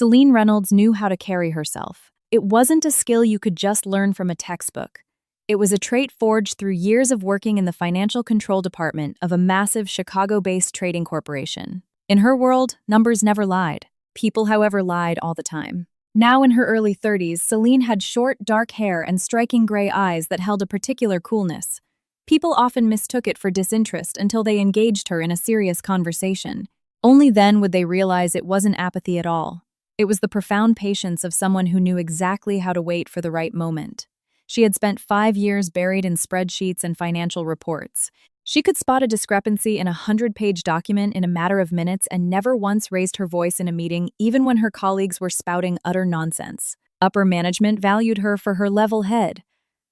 Celine Reynolds knew how to carry herself. It wasn't a skill you could just learn from a textbook. It was a trait forged through years of working in the financial control department of a massive Chicago-based trading corporation. In her world, numbers never lied. People, however, lied all the time. Now in her early 30s, Celine had short, dark hair and striking gray eyes that held a particular coolness. People often mistook it for disinterest until they engaged her in a serious conversation. Only then would they realize it wasn't apathy at all. It was the profound patience of someone who knew exactly how to wait for the right moment. She had spent 5 years buried in spreadsheets and financial reports. She could spot a discrepancy in a 100-page document in a matter of minutes and never once raised her voice in a meeting, even when her colleagues were spouting utter nonsense. Upper management valued her for her level head.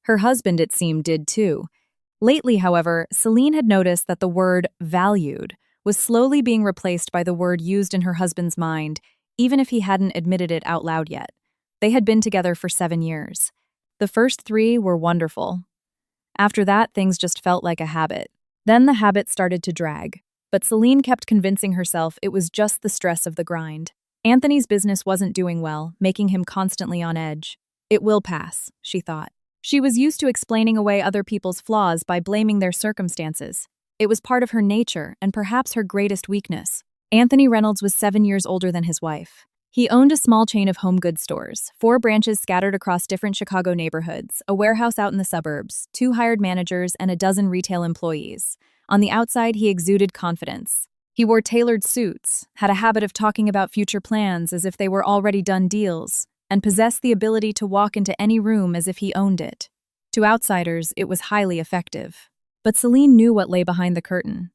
Her husband, it seemed, did too. Lately, however, Celine had noticed that the word valued was slowly being replaced by the word used in her husband's mind, even if he hadn't admitted it out loud yet. They had been together for 7 years. The first 3 were wonderful. After that, things just felt like a habit. Then the habit started to drag. But Celine kept convincing herself it was just the stress of the grind. Anthony's business wasn't doing well, making him constantly on edge. It will pass, she thought. She was used to explaining away other people's flaws by blaming their circumstances. It was part of her nature and perhaps her greatest weakness. Anthony Reynolds was 7 years older than his wife. He owned a small chain of home goods stores, 4 branches scattered across different Chicago neighborhoods, a warehouse out in the suburbs, 2 hired managers, and a dozen retail employees. On the outside, he exuded confidence. He wore tailored suits, had a habit of talking about future plans as if they were already done deals, and possessed the ability to walk into any room as if he owned it. To outsiders, it was highly effective. But Celine knew what lay behind the curtain.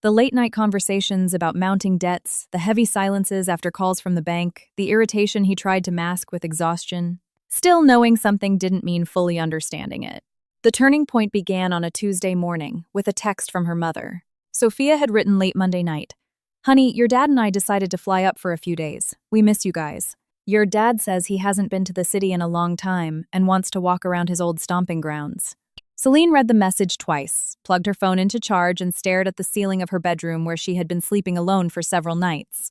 The late-night conversations about mounting debts, the heavy silences after calls from the bank, the irritation he tried to mask with exhaustion. Still, knowing something didn't mean fully understanding it. The turning point began on a Tuesday morning with a text from her mother. Sophia had written late Monday night, "Honey, your dad and I decided to fly up for a few days. We miss you guys. Your dad says he hasn't been to the city in a long time and wants to walk around his old stomping grounds." Celine read the message twice, plugged her phone into charge, and stared at the ceiling of her bedroom where she had been sleeping alone for several nights.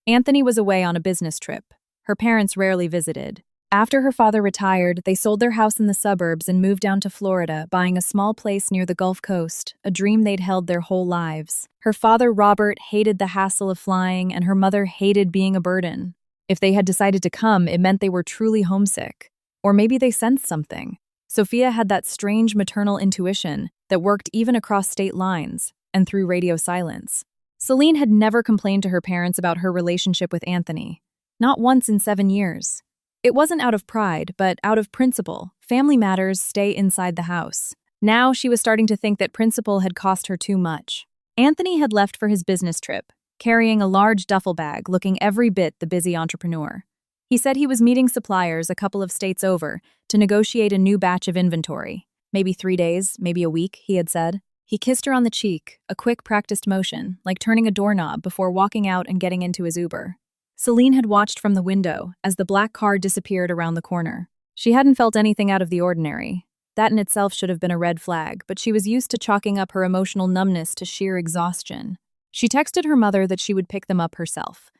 Anthony was away on a business trip. Her parents rarely visited. After her father retired, they sold their house in the suburbs and moved down to Florida, buying a small place near the Gulf Coast, a dream they'd held their whole lives. Her father, Robert, hated the hassle of flying, and her mother hated being a burden. If they had decided to come, it meant they were truly homesick. Or maybe they sensed something. Sophia had that strange maternal intuition that worked even across state lines and through radio silence. Celine had never complained to her parents about her relationship with Anthony. Not once in 7 years. It wasn't out of pride, but out of principle. Family matters stay inside the house. Now she was starting to think that principle had cost her too much. Anthony had left for his business trip, carrying a large duffel bag, looking every bit the busy entrepreneur. He said he was meeting suppliers a couple of states over to negotiate a new batch of inventory. Maybe 3 days, maybe a week, he had said. He kissed her on the cheek, a quick practiced motion, like turning a doorknob before walking out and getting into his Uber. Celine had watched from the window as the black car disappeared around the corner. She hadn't felt anything out of the ordinary. That in itself should have been a red flag, but she was used to chalking up her emotional numbness to sheer exhaustion. She texted her mother that she would pick them up herself.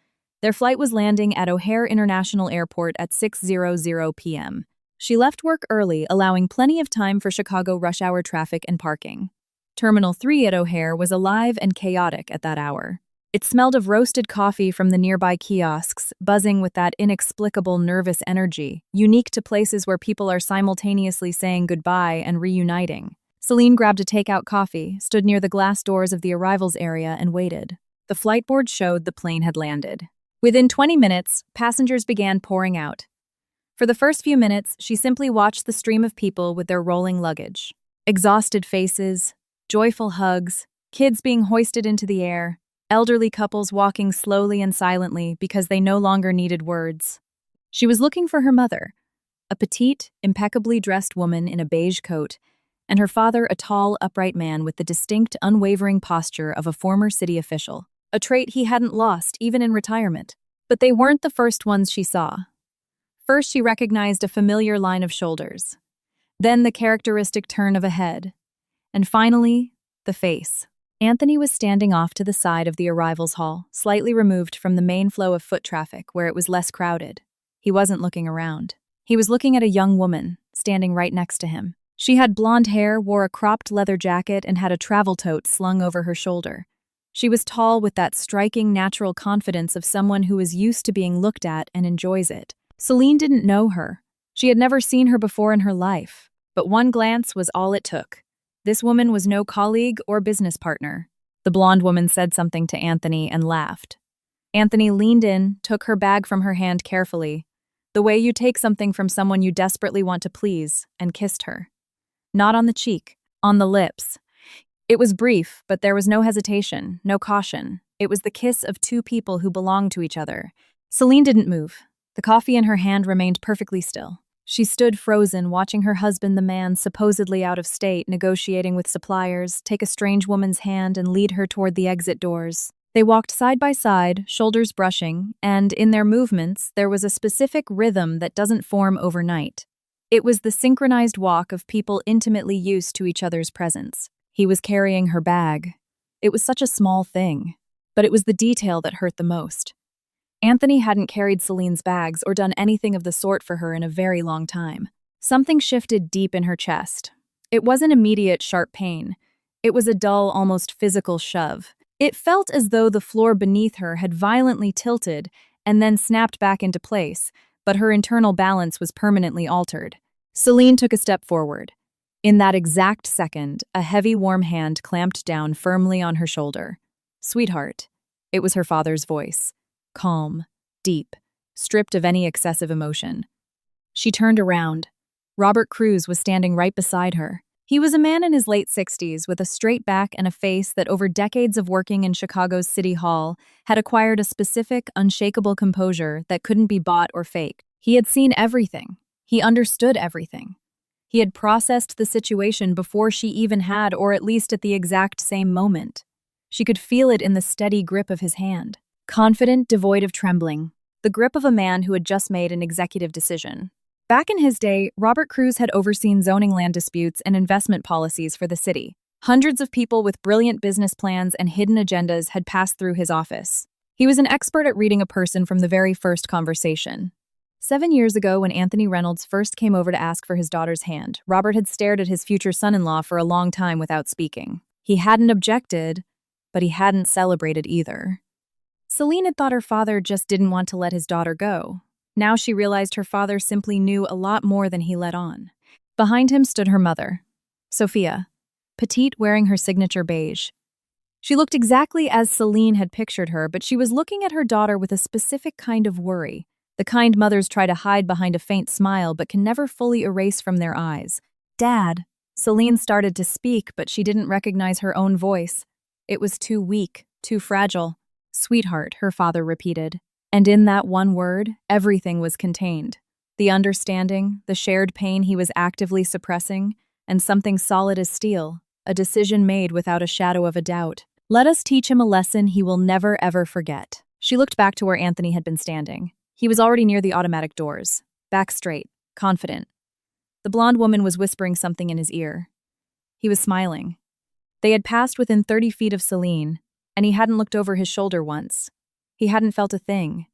Their flight was landing at O'Hare International Airport at 6:00 p.m. She left work early, allowing plenty of time for Chicago rush hour traffic and parking. Terminal 3 at O'Hare was alive and chaotic at that hour. It smelled of roasted coffee from the nearby kiosks, buzzing with that inexplicable nervous energy, unique to places where people are simultaneously saying goodbye and reuniting. Celine grabbed a takeout coffee, stood near the glass doors of the arrivals area, and waited. The flight board showed the plane had landed. Within 20 minutes, passengers began pouring out. For the first few minutes, she simply watched the stream of people with their rolling luggage. Exhausted faces, joyful hugs, kids being hoisted into the air, elderly couples walking slowly and silently because they no longer needed words. She was looking for her mother, a petite, impeccably dressed woman in a beige coat, and her father, a tall, upright man with the distinct, unwavering posture of a former city official. A trait he hadn't lost, even in retirement. But they weren't the first ones she saw. First, she recognized a familiar line of shoulders. Then the characteristic turn of a head. And finally, the face. Anthony was standing off to the side of the arrivals hall, slightly removed from the main flow of foot traffic where it was less crowded. He wasn't looking around. He was looking at a young woman, standing right next to him. She had blonde hair, wore a cropped leather jacket, and had a travel tote slung over her shoulder. She was tall with that striking natural confidence of someone who is used to being looked at and enjoys it. Celine didn't know her. She had never seen her before in her life, but one glance was all it took. This woman was no colleague or business partner. The blonde woman said something to Anthony and laughed. Anthony leaned in, took her bag from her hand carefully, the way you take something from someone you desperately want to please, and kissed her. Not on the cheek, on the lips. It was brief, but there was no hesitation, no caution. It was the kiss of two people who belonged to each other. Celine didn't move. The coffee in her hand remained perfectly still. She stood frozen, watching her husband, the man supposedly out of state, negotiating with suppliers, take a strange woman's hand and lead her toward the exit doors. They walked side by side, shoulders brushing, and in their movements, there was a specific rhythm that doesn't form overnight. It was the synchronized walk of people intimately used to each other's presence. He was carrying her bag. It was such a small thing, but it was the detail that hurt the most. Anthony hadn't carried Celine's bags or done anything of the sort for her in a very long time. Something shifted deep in her chest. It wasn't immediate, sharp pain. It was a dull, almost physical shove. It felt as though the floor beneath her had violently tilted and then snapped back into place, but her internal balance was permanently altered. Celine took a step forward. In that exact second, a heavy, warm hand clamped down firmly on her shoulder. "Sweetheart." It was her father's voice. Calm, deep, stripped of any excessive emotion. She turned around. Robert Cruz was standing right beside her. He was a man in his late 60s with a straight back and a face that over decades of working in Chicago's City Hall had acquired a specific, unshakable composure that couldn't be bought or faked. He had seen everything. He understood everything. He had processed the situation before she even had, or at least at the exact same moment. She could feel it in the steady grip of his hand. Confident, devoid of trembling. The grip of a man who had just made an executive decision. Back in his day, Robert Cruz had overseen zoning land disputes and investment policies for the city. Hundreds of people with brilliant business plans and hidden agendas had passed through his office. He was an expert at reading a person from the very first conversation. 7 years ago, when Anthony Reynolds first came over to ask for his daughter's hand, Robert had stared at his future son-in-law for a long time without speaking. He hadn't objected, but he hadn't celebrated either. Celine had thought her father just didn't want to let his daughter go. Now she realized her father simply knew a lot more than he let on. Behind him stood her mother, Sophia, petite, wearing her signature beige. She looked exactly as Celine had pictured her, but she was looking at her daughter with a specific kind of worry, the kind mothers try to hide behind a faint smile but can never fully erase from their eyes. "Dad." Celine started to speak, but she didn't recognize her own voice. It was too weak, too fragile. "Sweetheart," her father repeated. And in that one word, everything was contained. The understanding, the shared pain he was actively suppressing, and something solid as steel, a decision made without a shadow of a doubt. "Let us teach him a lesson he will never ever forget." She looked back to where Anthony had been standing. He was already near the automatic doors, back straight, confident. The blonde woman was whispering something in his ear. He was smiling. They had passed within 30 feet of Celine, and he hadn't looked over his shoulder once. He hadn't felt a thing.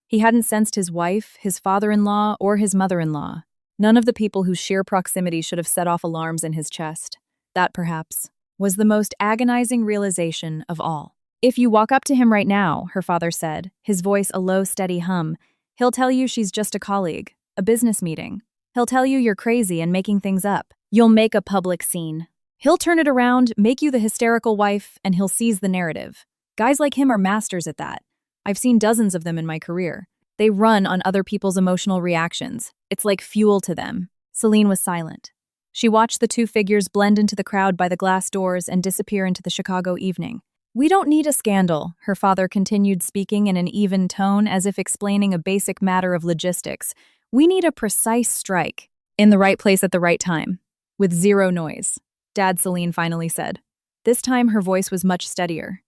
He hadn't sensed his wife, his father-in-law, or his mother-in-law. None of the people whose sheer proximity should have set off alarms in his chest. That, perhaps, was the most agonizing realization of all. "If you walk up to him right now," her father said, his voice a low, steady hum, "he'll tell you she's just a colleague, a business meeting. He'll tell you you're crazy and making things up. You'll make a public scene. He'll turn it around, make you the hysterical wife, and he'll seize the narrative. Guys like him are masters at that. I've seen dozens of them in my career. They run on other people's emotional reactions. It's like fuel to them." Celine was silent. She watched the two figures blend into the crowd by the glass doors and disappear into the Chicago evening. "We don't need a scandal," her father continued, speaking in an even tone as if explaining a basic matter of logistics. "We need a precise strike, in the right place at the right time, with zero noise." "Dad," Celine finally said. This time her voice was much steadier.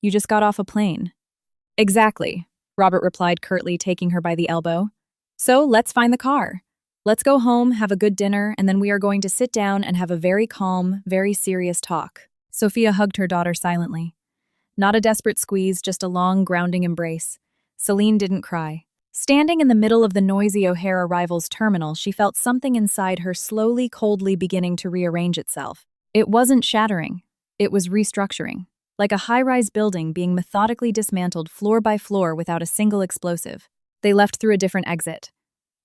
"You just got off a plane." "Exactly," Robert replied curtly, taking her by the elbow. "So let's find the car. Let's go home, have a good dinner, and then we are going to sit down and have a very calm, very serious talk." Sophia hugged her daughter silently. Not a desperate squeeze, just a long, grounding embrace. Celine didn't cry. Standing in the middle of the noisy O'Hare arrivals terminal, she felt something inside her slowly, coldly beginning to rearrange itself. It wasn't shattering. It was restructuring. Like a high-rise building being methodically dismantled floor by floor without a single explosive. They left through a different exit.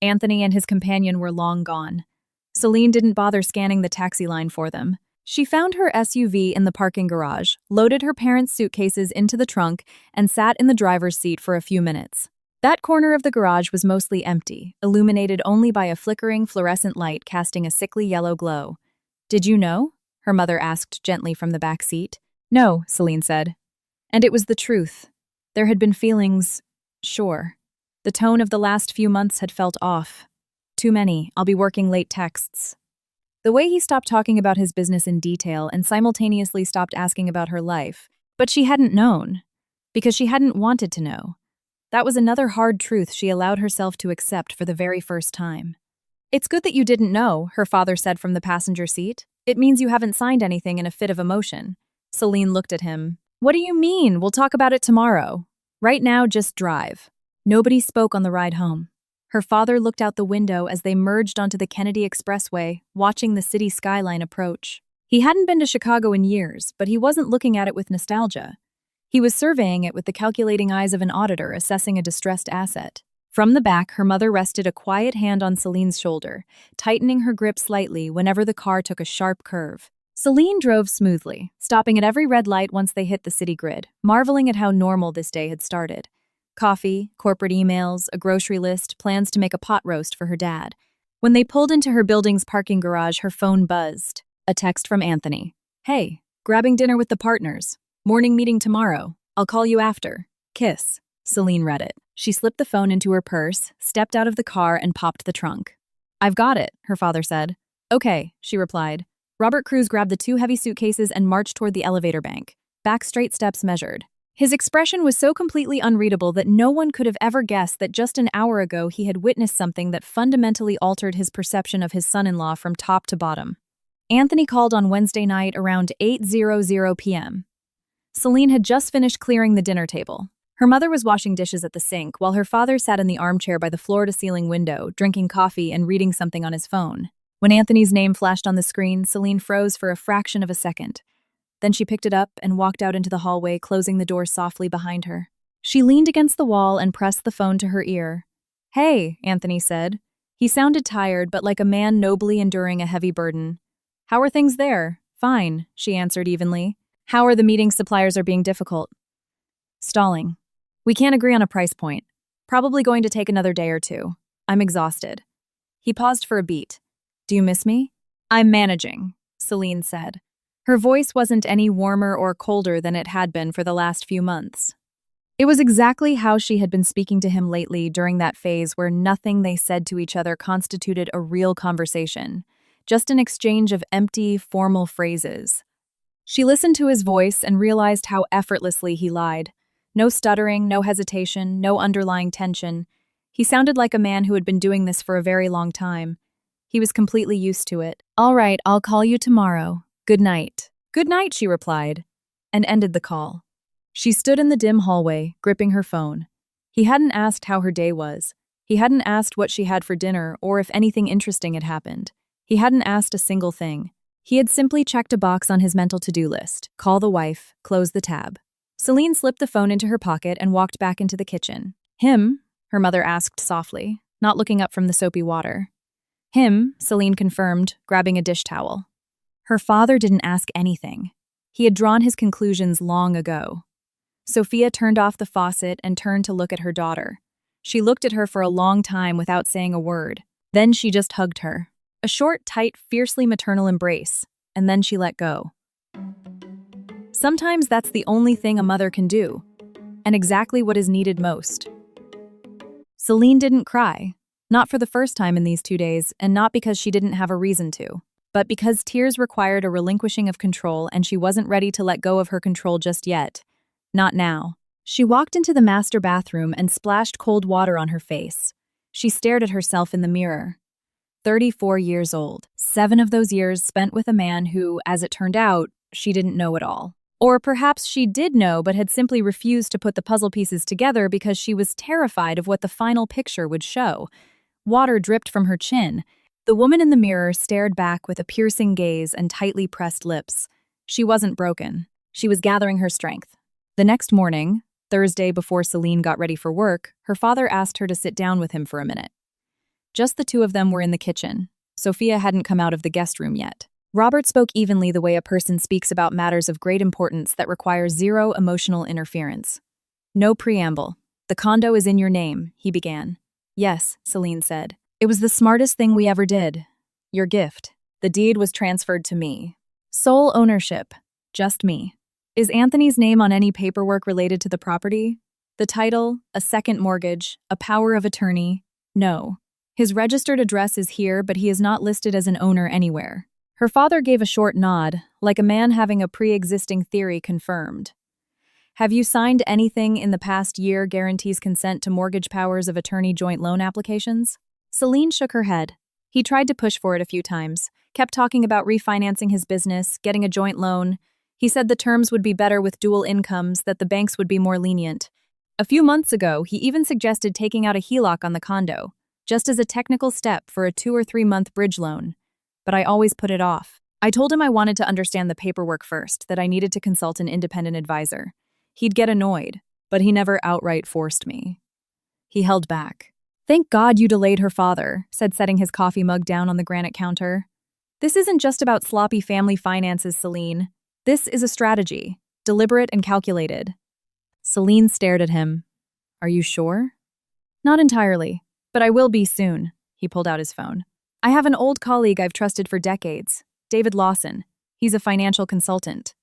Anthony and his companion were long gone. Celine didn't bother scanning the taxi line for them. She found her SUV in the parking garage, loaded her parents' suitcases into the trunk, and sat in the driver's seat for a few minutes. That corner of the garage was mostly empty, illuminated only by a flickering fluorescent light casting a sickly yellow glow. "Did you know?" her mother asked gently from the back seat. "No," Celine said. And it was the truth. There had been feelings, sure. The tone of the last few months had felt off. Too many, I'll be working late texts. The way he stopped talking about his business in detail and simultaneously stopped asking about her life. But she hadn't known. Because she hadn't wanted to know. That was another hard truth she allowed herself to accept for the very first time. "It's good that you didn't know," her father said from the passenger seat. "It means you haven't signed anything in a fit of emotion." Celine looked at him. "What do you mean? We'll talk about it tomorrow. Right now, just drive." Nobody spoke on the ride home. Her father looked out the window as they merged onto the Kennedy Expressway, watching the city skyline approach. He hadn't been to Chicago in years, but he wasn't looking at it with nostalgia. He was surveying it with the calculating eyes of an auditor assessing a distressed asset. From the back, her mother rested a quiet hand on Celine's shoulder, tightening her grip slightly whenever the car took a sharp curve. Celine drove smoothly, stopping at every red light once they hit the city grid, marveling at how normal this day had started. Coffee, corporate emails, a grocery list, plans to make a pot roast for her dad. When they pulled into her building's parking garage, her phone buzzed. A text from Anthony. "Hey, grabbing dinner with the partners. Morning meeting tomorrow. I'll call you after. Kiss." Celine read it. She slipped the phone into her purse, stepped out of the car, and popped the trunk. "I've got it," her father said. "Okay," she replied. Robert Cruz grabbed the 2 heavy suitcases and marched toward the elevator bank. Back straight steps measured. His expression was so completely unreadable that no one could have ever guessed that just an hour ago he had witnessed something that fundamentally altered his perception of his son-in-law from top to bottom. Anthony called on Wednesday night around 8:00 p.m. Celine had just finished clearing the dinner table. Her mother was washing dishes at the sink, while her father sat in the armchair by the floor-to-ceiling window, drinking coffee and reading something on his phone. When Anthony's name flashed on the screen, Celine froze for a fraction of a second. Then she picked it up and walked out into the hallway, closing the door softly behind her. She leaned against the wall and pressed the phone to her ear. "Hey," Anthony said. He sounded tired, but like a man nobly enduring a heavy burden. "How are things there?" "Fine," she answered evenly. "How are the meeting suppliers are being difficult?" "Stalling. We can't agree on a price point. Probably going to take another day or two. I'm exhausted." He paused for a beat. "Do you miss me?" "I'm managing," Celine said. Her voice wasn't any warmer or colder than it had been for the last few months. It was exactly how she had been speaking to him lately during that phase where nothing they said to each other constituted a real conversation, just an exchange of empty, formal phrases. She listened to his voice and realized how effortlessly he lied. No stuttering, no hesitation, no underlying tension. He sounded like a man who had been doing this for a very long time. He was completely used to it. "All right, I'll call you tomorrow. Good night." "Good night," she replied, and ended the call. She stood in the dim hallway, gripping her phone. He hadn't asked how her day was. He hadn't asked what she had for dinner or if anything interesting had happened. He hadn't asked a single thing. He had simply checked a box on his mental to-do list. Call the wife, close the tab. Celine slipped the phone into her pocket and walked back into the kitchen. "Him?" her mother asked softly, not looking up from the soapy water. "Him," Celine confirmed, grabbing a dish towel. Her father didn't ask anything. He had drawn his conclusions long ago. Sophia turned off the faucet and turned to look at her daughter. She looked at her for a long time without saying a word. Then she just hugged her. A short, tight, fiercely maternal embrace, and then she let go. Sometimes that's the only thing a mother can do, and exactly what is needed most. Celine didn't cry, not for the first time in these 2 days, and not because she didn't have a reason to, but because tears required a relinquishing of control and she wasn't ready to let go of her control just yet. Not now. She walked into the master bathroom and splashed cold water on her face. She stared at herself in the mirror. 34 years old. 7 of those years spent with a man who, as it turned out, she didn't know it all. Or perhaps she did know but had simply refused to put the puzzle pieces together because she was terrified of what the final picture would show. Water dripped from her chin. The woman in the mirror stared back with a piercing gaze and tightly pressed lips. She wasn't broken. She was gathering her strength. The next morning, Thursday before Celine got ready for work, her father asked her to sit down with him for a minute. Just the two of them were in the kitchen. Sophia hadn't come out of the guest room yet. Robert spoke evenly the way a person speaks about matters of great importance that require zero emotional interference. No preamble. "The condo is in your name," he began. "Yes," Celine said. "It was the smartest thing we ever did. Your gift. The deed was transferred to me. Sole ownership. Just me. Is Anthony's name on any paperwork related to the property? The title, a second mortgage, a power of attorney? No. His registered address is here, but he is not listed as an owner anywhere." Her father gave a short nod, like a man having a pre-existing theory confirmed. "Have you signed anything in the past year guarantees consent to mortgage powers of attorney joint loan applications?" Celine shook her head. He tried to push for it a few times, kept talking about refinancing his business, getting a joint loan. He said the terms would be better with dual incomes, that the banks would be more lenient. A few months ago, he even suggested taking out a HELOC on the condo, just as a technical step for a 2 or 3 month bridge loan. But I always put it off. I told him I wanted to understand the paperwork first, that I needed to consult an independent advisor. He'd get annoyed, but he never outright forced me. He held back. "Thank God you delayed," her father said, setting his coffee mug down on the granite counter. "This isn't just about sloppy family finances, Celine. This is a strategy, deliberate and calculated." Celine stared at him. "Are you sure?" "Not entirely, but I will be soon." He pulled out his phone. "I have an old colleague I've trusted for decades, David Lawson. He's a financial consultant.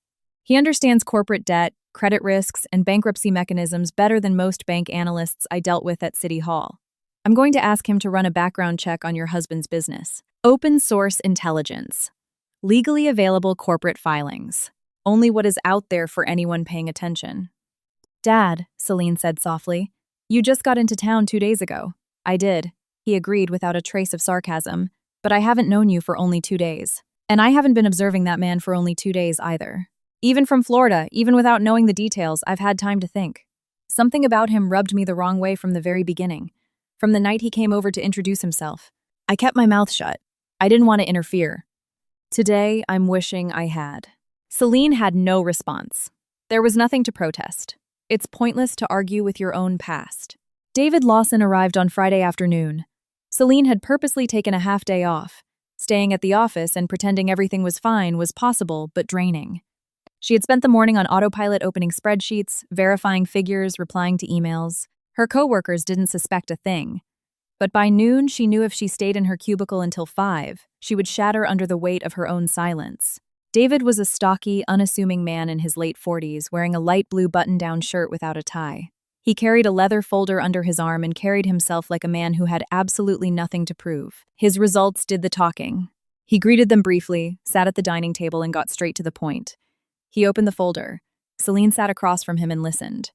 He understands corporate debt, credit risks, and bankruptcy mechanisms better than most bank analysts I dealt with at City Hall. I'm going to ask him to run a background check on your husband's business. Open source intelligence. Legally available corporate filings. Only what is out there for anyone paying attention." "Dad," Celine said softly, "you just got into town 2 days ago." "I did," he agreed without a trace of sarcasm, "but I haven't known you for only 2 days. And I haven't been observing that man for only 2 days either. Even from Florida, even without knowing the details, I've had time to think. Something about him rubbed me the wrong way from the very beginning. From the night he came over to introduce himself. I kept my mouth shut. I didn't want to interfere. Today, I'm wishing I had." Celine had no response. There was nothing to protest. It's pointless to argue with your own past. David Lawson arrived on Friday afternoon. Celine had purposely taken a half-day off. Staying at the office and pretending everything was fine was possible, but draining. She had spent the morning on autopilot opening spreadsheets, verifying figures, replying to emails. Her coworkers didn't suspect a thing. But by noon, she knew if she stayed in her cubicle until 5, she would shatter under the weight of her own silence. David was a stocky, unassuming man in his late 40s, wearing a light blue button-down shirt without a tie. He carried a leather folder under his arm and carried himself like a man who had absolutely nothing to prove. His results did the talking. He greeted them briefly, sat at the dining table, and got straight to the point. He opened the folder. Celine sat across from him and listened.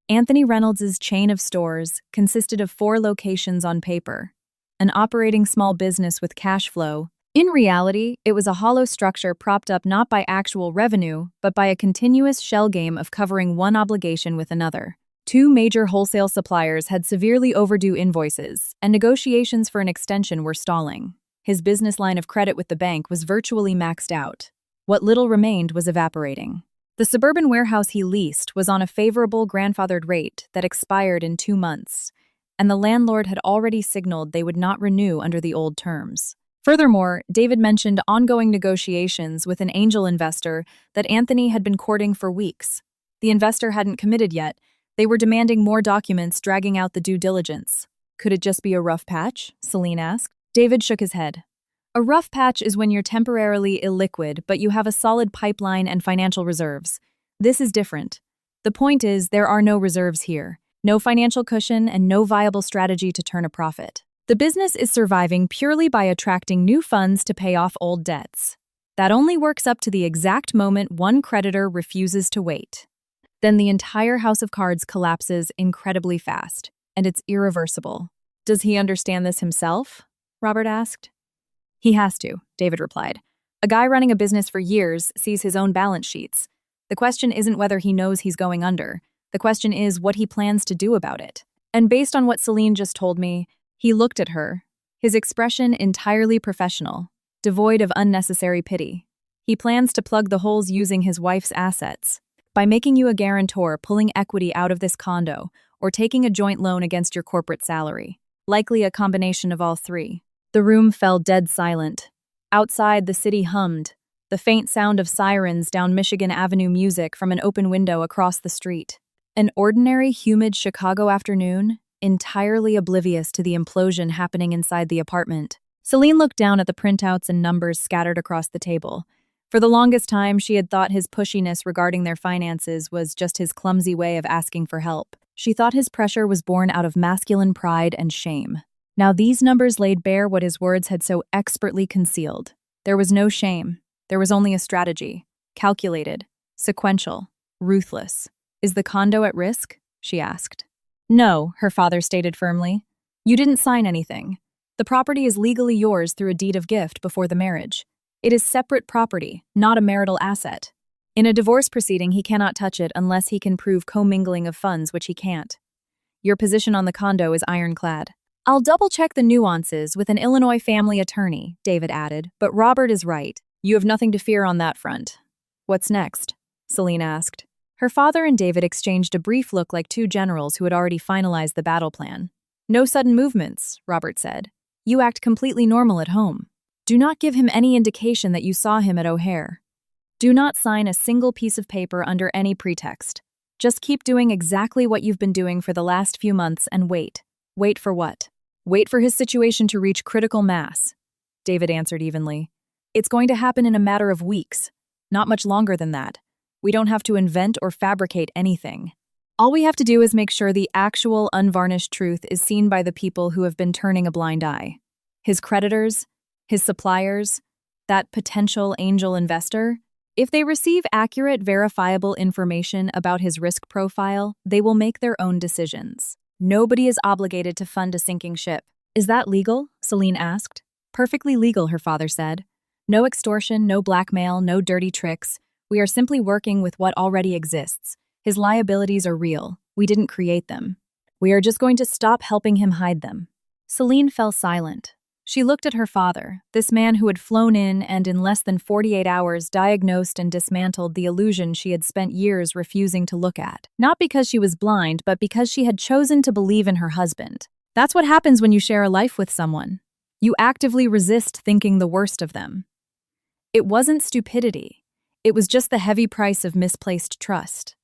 Anthony Reynolds's chain of stores consisted of 4 locations on paper. An operating small business with cash flow. In reality, it was a hollow structure propped up not by actual revenue, but by a continuous shell game of covering one obligation with another. 2 major wholesale suppliers had severely overdue invoices, and negotiations for an extension were stalling. His business line of credit with the bank was virtually maxed out. What little remained was evaporating. The suburban warehouse he leased was on a favorable grandfathered rate that expired in 2 months, and the landlord had already signaled they would not renew under the old terms. Furthermore, David mentioned ongoing negotiations with an angel investor that Anthony had been courting for weeks. The investor hadn't committed yet. They were demanding more documents, dragging out the due diligence. "Could it just be a rough patch?" Celine asked. David shook his head. "A rough patch is when you're temporarily illiquid, but you have a solid pipeline and financial reserves. This is different. The point is, there are no reserves here, no financial cushion, and no viable strategy to turn a profit. The business is surviving purely by attracting new funds to pay off old debts. That only works up to the exact moment one creditor refuses to wait. Then the entire house of cards collapses incredibly fast, and it's irreversible." "Does he understand this himself?" Robert asked. "He has to," David replied. A guy running a business for years sees his own balance sheets. The question isn't whether he knows he's going under. The question is what he plans to do about it. And based on what Celine just told me, he looked at her, his expression entirely professional, devoid of unnecessary pity. He plans to plug the holes using his wife's assets. By making you a guarantor, pulling equity out of this condo, or taking a joint loan against your corporate salary. Likely a combination of all three. The room fell dead silent. Outside, the city hummed, the faint sound of sirens down Michigan Avenue music from an open window across the street. An ordinary, humid Chicago afternoon, entirely oblivious to the implosion happening inside the apartment. Celine looked down at the printouts and numbers scattered across the table. For the longest time, she had thought his pushiness regarding their finances was just his clumsy way of asking for help. She thought his pressure was born out of masculine pride and shame. Now these numbers laid bare what his words had so expertly concealed. There was no shame. There was only a strategy. Calculated, sequential, ruthless. "Is the condo at risk?" she asked. "No," her father stated firmly. "You didn't sign anything. The property is legally yours through a deed of gift before the marriage. It is separate property, not a marital asset. In a divorce proceeding, he cannot touch it unless he can prove commingling of funds, which he can't. Your position on the condo is ironclad." "I'll double-check the nuances with an Illinois family attorney," David added, "but Robert is right. You have nothing to fear on that front." "What's next?" Celine asked. Her father and David exchanged a brief look like two generals who had already finalized the battle plan. "No sudden movements," Robert said. "You act completely normal at home. Do not give him any indication that you saw him at O'Hare. Do not sign a single piece of paper under any pretext. Just keep doing exactly what you've been doing for the last few months and wait. Wait for what? Wait for his situation to reach critical mass," David answered evenly. "It's going to happen in a matter of weeks, not much longer than that. We don't have to invent or fabricate anything. All we have to do is make sure the actual, unvarnished truth is seen by the people who have been turning a blind eye. His creditors, his suppliers, that potential angel investor. If they receive accurate, verifiable information about his risk profile, they will make their own decisions. Nobody is obligated to fund a sinking ship." "Is that legal?" Celine asked. "Perfectly legal," her father said. "No extortion, no blackmail, no dirty tricks. We are simply working with what already exists. His liabilities are real. We didn't create them. We are just going to stop helping him hide them." Celine fell silent. She looked at her father, this man who had flown in and in less than 48 hours diagnosed and dismantled the illusion she had spent years refusing to look at. Not because she was blind, but because she had chosen to believe in her husband. That's what happens when you share a life with someone. You actively resist thinking the worst of them. It wasn't stupidity. It was just the heavy price of misplaced trust.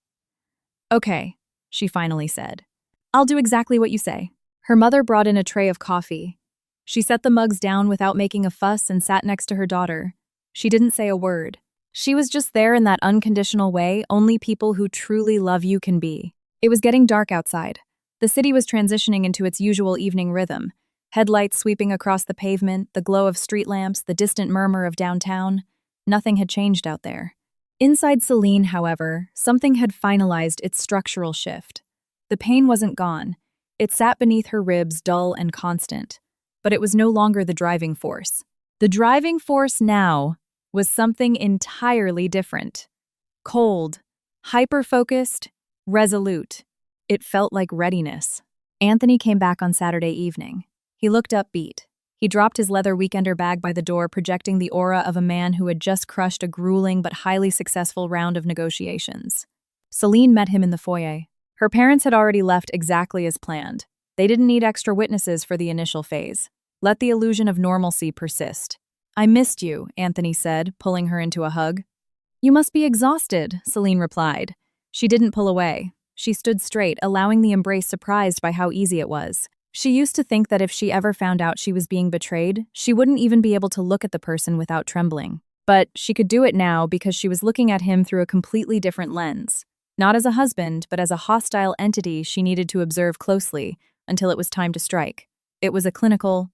"Okay," she finally said. "I'll do exactly what you say." Her mother brought in a tray of coffee. She set the mugs down without making a fuss and sat next to her daughter. She didn't say a word. She was just there in that unconditional way only people who truly love you can be. It was getting dark outside. The city was transitioning into its usual evening rhythm. Headlights sweeping across the pavement, the glow of street lamps, the distant murmur of downtown. Nothing had changed out there. Inside Celine, however, something had finalized its structural shift. The pain wasn't gone. It sat beneath her ribs, dull and constant. But it was no longer the driving force. The driving force now was something entirely different. Cold, hyper-focused, resolute. It felt like readiness. Anthony came back on Saturday evening. He looked upbeat. He dropped his leather weekender bag by the door, projecting the aura of a man who had just crushed a grueling but highly successful round of negotiations. Celine met him in the foyer. Her parents had already left exactly as planned. They didn't need extra witnesses for the initial phase. Let the illusion of normalcy persist. "I missed you," Anthony said, pulling her into a hug. "You must be exhausted," Celine replied. She didn't pull away. She stood straight, allowing the embrace, surprised by how easy it was. She used to think that if she ever found out she was being betrayed, she wouldn't even be able to look at the person without trembling. But she could do it now because she was looking at him through a completely different lens. Not as a husband, but as a hostile entity she needed to observe closely until it was time to strike. It was a clinical,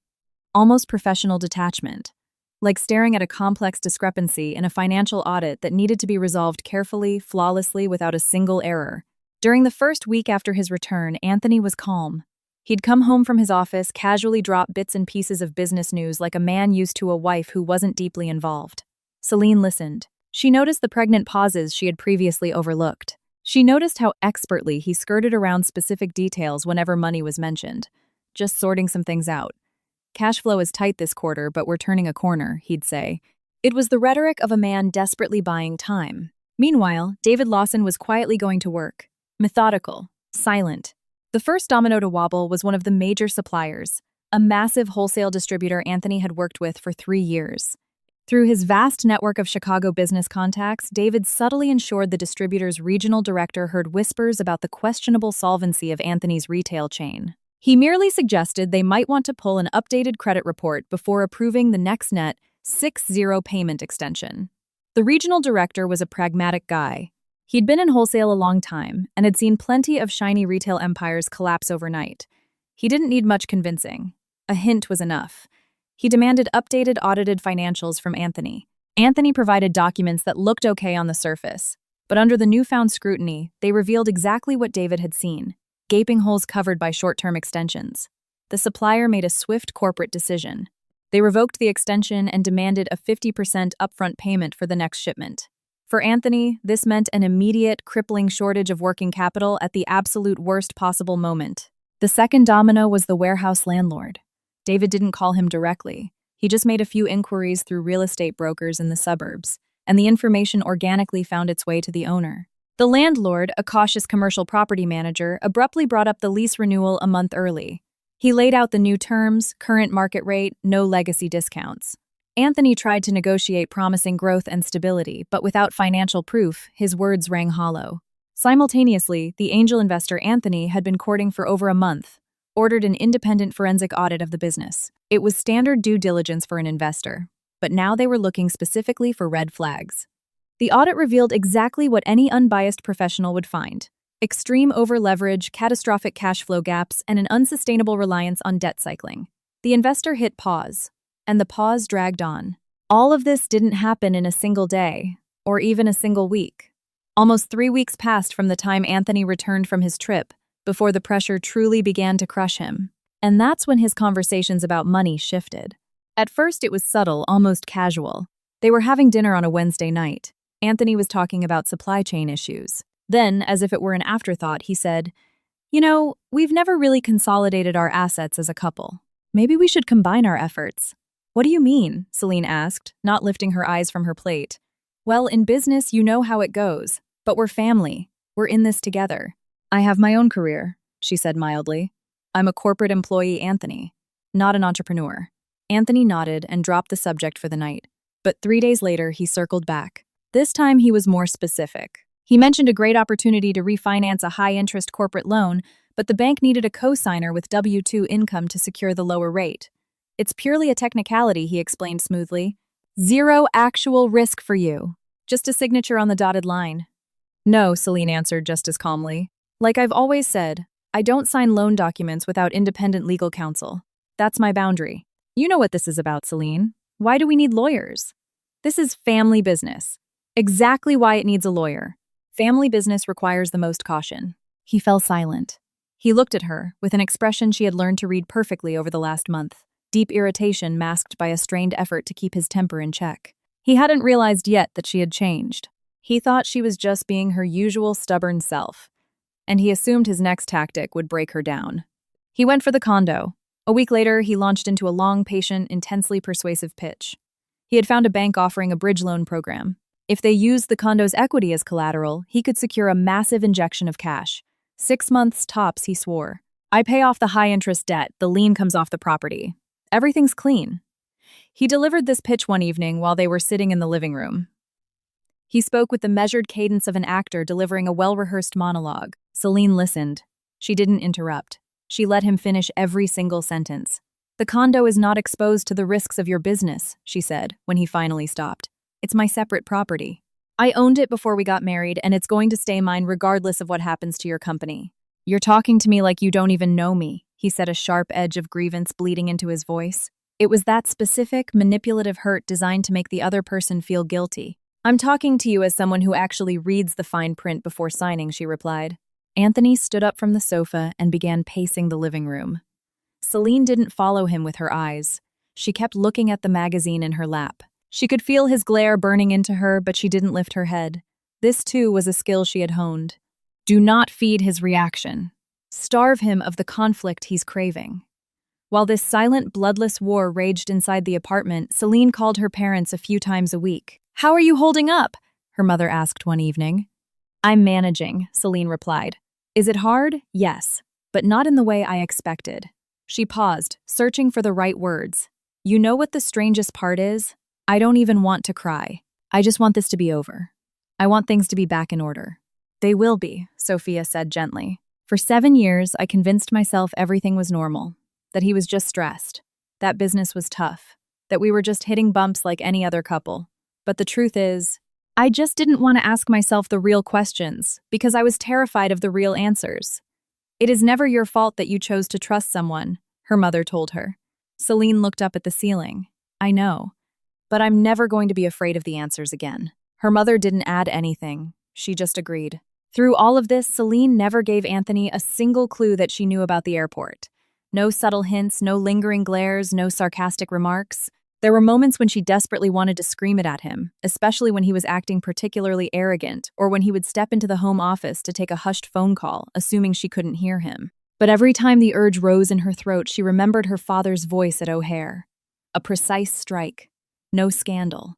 almost professional detachment, like staring at a complex discrepancy in a financial audit that needed to be resolved carefully, flawlessly, without a single error. During the first week after his return, Anthony was calm. He'd come home from his office, casually drop bits and pieces of business news like a man used to a wife who wasn't deeply involved. Celine listened. She noticed the pregnant pauses she had previously overlooked. She noticed how expertly he skirted around specific details whenever money was mentioned. Just sorting some things out. Cash flow is tight this quarter, but we're turning a corner, he'd say. It was the rhetoric of a man desperately buying time. Meanwhile, David Lawson was quietly going to work. Methodical. Silent. The first domino to wobble was one of the major suppliers, a massive wholesale distributor Anthony had worked with for 3 years. Through his vast network of Chicago business contacts, David subtly ensured the distributor's regional director heard whispers about the questionable solvency of Anthony's retail chain. He merely suggested they might want to pull an updated credit report before approving the NextNet 6-0 payment extension. The regional director was a pragmatic guy. He'd been in wholesale a long time and had seen plenty of shiny retail empires collapse overnight. He didn't need much convincing. A hint was enough. He demanded updated audited financials from Anthony. Anthony provided documents that looked okay on the surface, but under the newfound scrutiny, they revealed exactly what David had seen: gaping holes covered by short-term extensions. The supplier made a swift corporate decision. They revoked the extension and demanded a 50% upfront payment for the next shipment. For Anthony, this meant an immediate, crippling shortage of working capital at the absolute worst possible moment. The second domino was the warehouse landlord. David didn't call him directly. He just made a few inquiries through real estate brokers in the suburbs, and the information organically found its way to the owner. The landlord, a cautious commercial property manager, abruptly brought up the lease renewal a month early. He laid out the new terms, current market rate, no legacy discounts. Anthony tried to negotiate promising growth and stability, but without financial proof, his words rang hollow. Simultaneously, the angel investor Anthony had been courting for over a month, ordered an independent forensic audit of the business. It was standard due diligence for an investor, but now they were looking specifically for red flags. The audit revealed exactly what any unbiased professional would find: extreme over-leverage, catastrophic cash flow gaps, and an unsustainable reliance on debt cycling. The investor hit pause, and the pause dragged on. All of this didn't happen in a single day, or even a single week. Almost 3 weeks passed from the time Anthony returned from his trip before the pressure truly began to crush him. And that's when his conversations about money shifted. At first, it was subtle, almost casual. They were having dinner on a Wednesday night. Anthony was talking about supply chain issues. Then, as if it were an afterthought, he said, "We've never really consolidated our assets as a couple. Maybe we should combine our efforts." "What do you mean?" Celine asked, not lifting her eyes from her plate. "Well, in business, you know how it goes. But we're family. We're in this together." "I have my own career," she said mildly. "I'm a corporate employee, Anthony, not an entrepreneur." Anthony nodded and dropped the subject for the night. But 3 days later, he circled back. This time, he was more specific. He mentioned a great opportunity to refinance a high-interest corporate loan, but the bank needed a co-signer with W-2 income to secure the lower rate. "It's purely a technicality," he explained smoothly. "Zero actual risk for you. Just a signature on the dotted line." "No," Celine answered just as calmly. "Like I've always said, I don't sign loan documents without independent legal counsel. That's my boundary." "You know what this is about, Celine. Why do we need lawyers?" "This is family business. Exactly why it needs a lawyer. Family business requires the most caution." He fell silent. He looked at her, with an expression she had learned to read perfectly over the last month, deep irritation masked by a strained effort to keep his temper in check. He hadn't realized yet that she had changed. He thought she was just being her usual stubborn self, and he assumed his next tactic would break her down. He went for the condo. A week later, he launched into a long, patient, intensely persuasive pitch. He had found a bank offering a bridge loan program. If they used the condo's equity as collateral, he could secure a massive injection of cash. 6 months tops, he swore. "I pay off the high-interest debt, the lien comes off the property. Everything's clean." He delivered this pitch one evening while they were sitting in the living room. He spoke with the measured cadence of an actor delivering a well-rehearsed monologue. Celine listened. She didn't interrupt. She let him finish every single sentence. "The condo is not exposed to the risks of your business," she said, when he finally stopped. "It's my separate property. I owned it before we got married, and it's going to stay mine regardless of what happens to your company." "You're talking to me like you don't even know me," he said, a sharp edge of grievance bleeding into his voice. It was that specific, manipulative hurt designed to make the other person feel guilty. "I'm talking to you as someone who actually reads the fine print before signing," she replied. Anthony stood up from the sofa and began pacing the living room. Celine didn't follow him with her eyes. She kept looking at the magazine in her lap. She could feel his glare burning into her, but she didn't lift her head. This, too, was a skill she had honed. Do not feed his reaction. Starve him of the conflict he's craving. While this silent, bloodless war raged inside the apartment, Celine called her parents a few times a week. "How are you holding up?" her mother asked one evening. "I'm managing," Celine replied. "Is it hard? Yes, but not in the way I expected." She paused, searching for the right words. "You know what the strangest part is? I don't even want to cry. I just want this to be over. I want things to be back in order." "They will be," Sophia said gently. "For 7 years, I convinced myself everything was normal, that he was just stressed, that business was tough, that we were just hitting bumps like any other couple. But the truth is, I just didn't want to ask myself the real questions because I was terrified of the real answers." "It is never your fault that you chose to trust someone," her mother told her. Celine looked up at the ceiling. "I know, but I'm never going to be afraid of the answers again." Her mother didn't add anything. She just agreed. Through all of this, Celine never gave Anthony a single clue that she knew about the airport. No subtle hints, no lingering glares, no sarcastic remarks. There were moments when she desperately wanted to scream it at him, especially when he was acting particularly arrogant or when he would step into the home office to take a hushed phone call, assuming she couldn't hear him. But every time the urge rose in her throat, she remembered her father's voice at O'Hare. A precise strike. No scandal.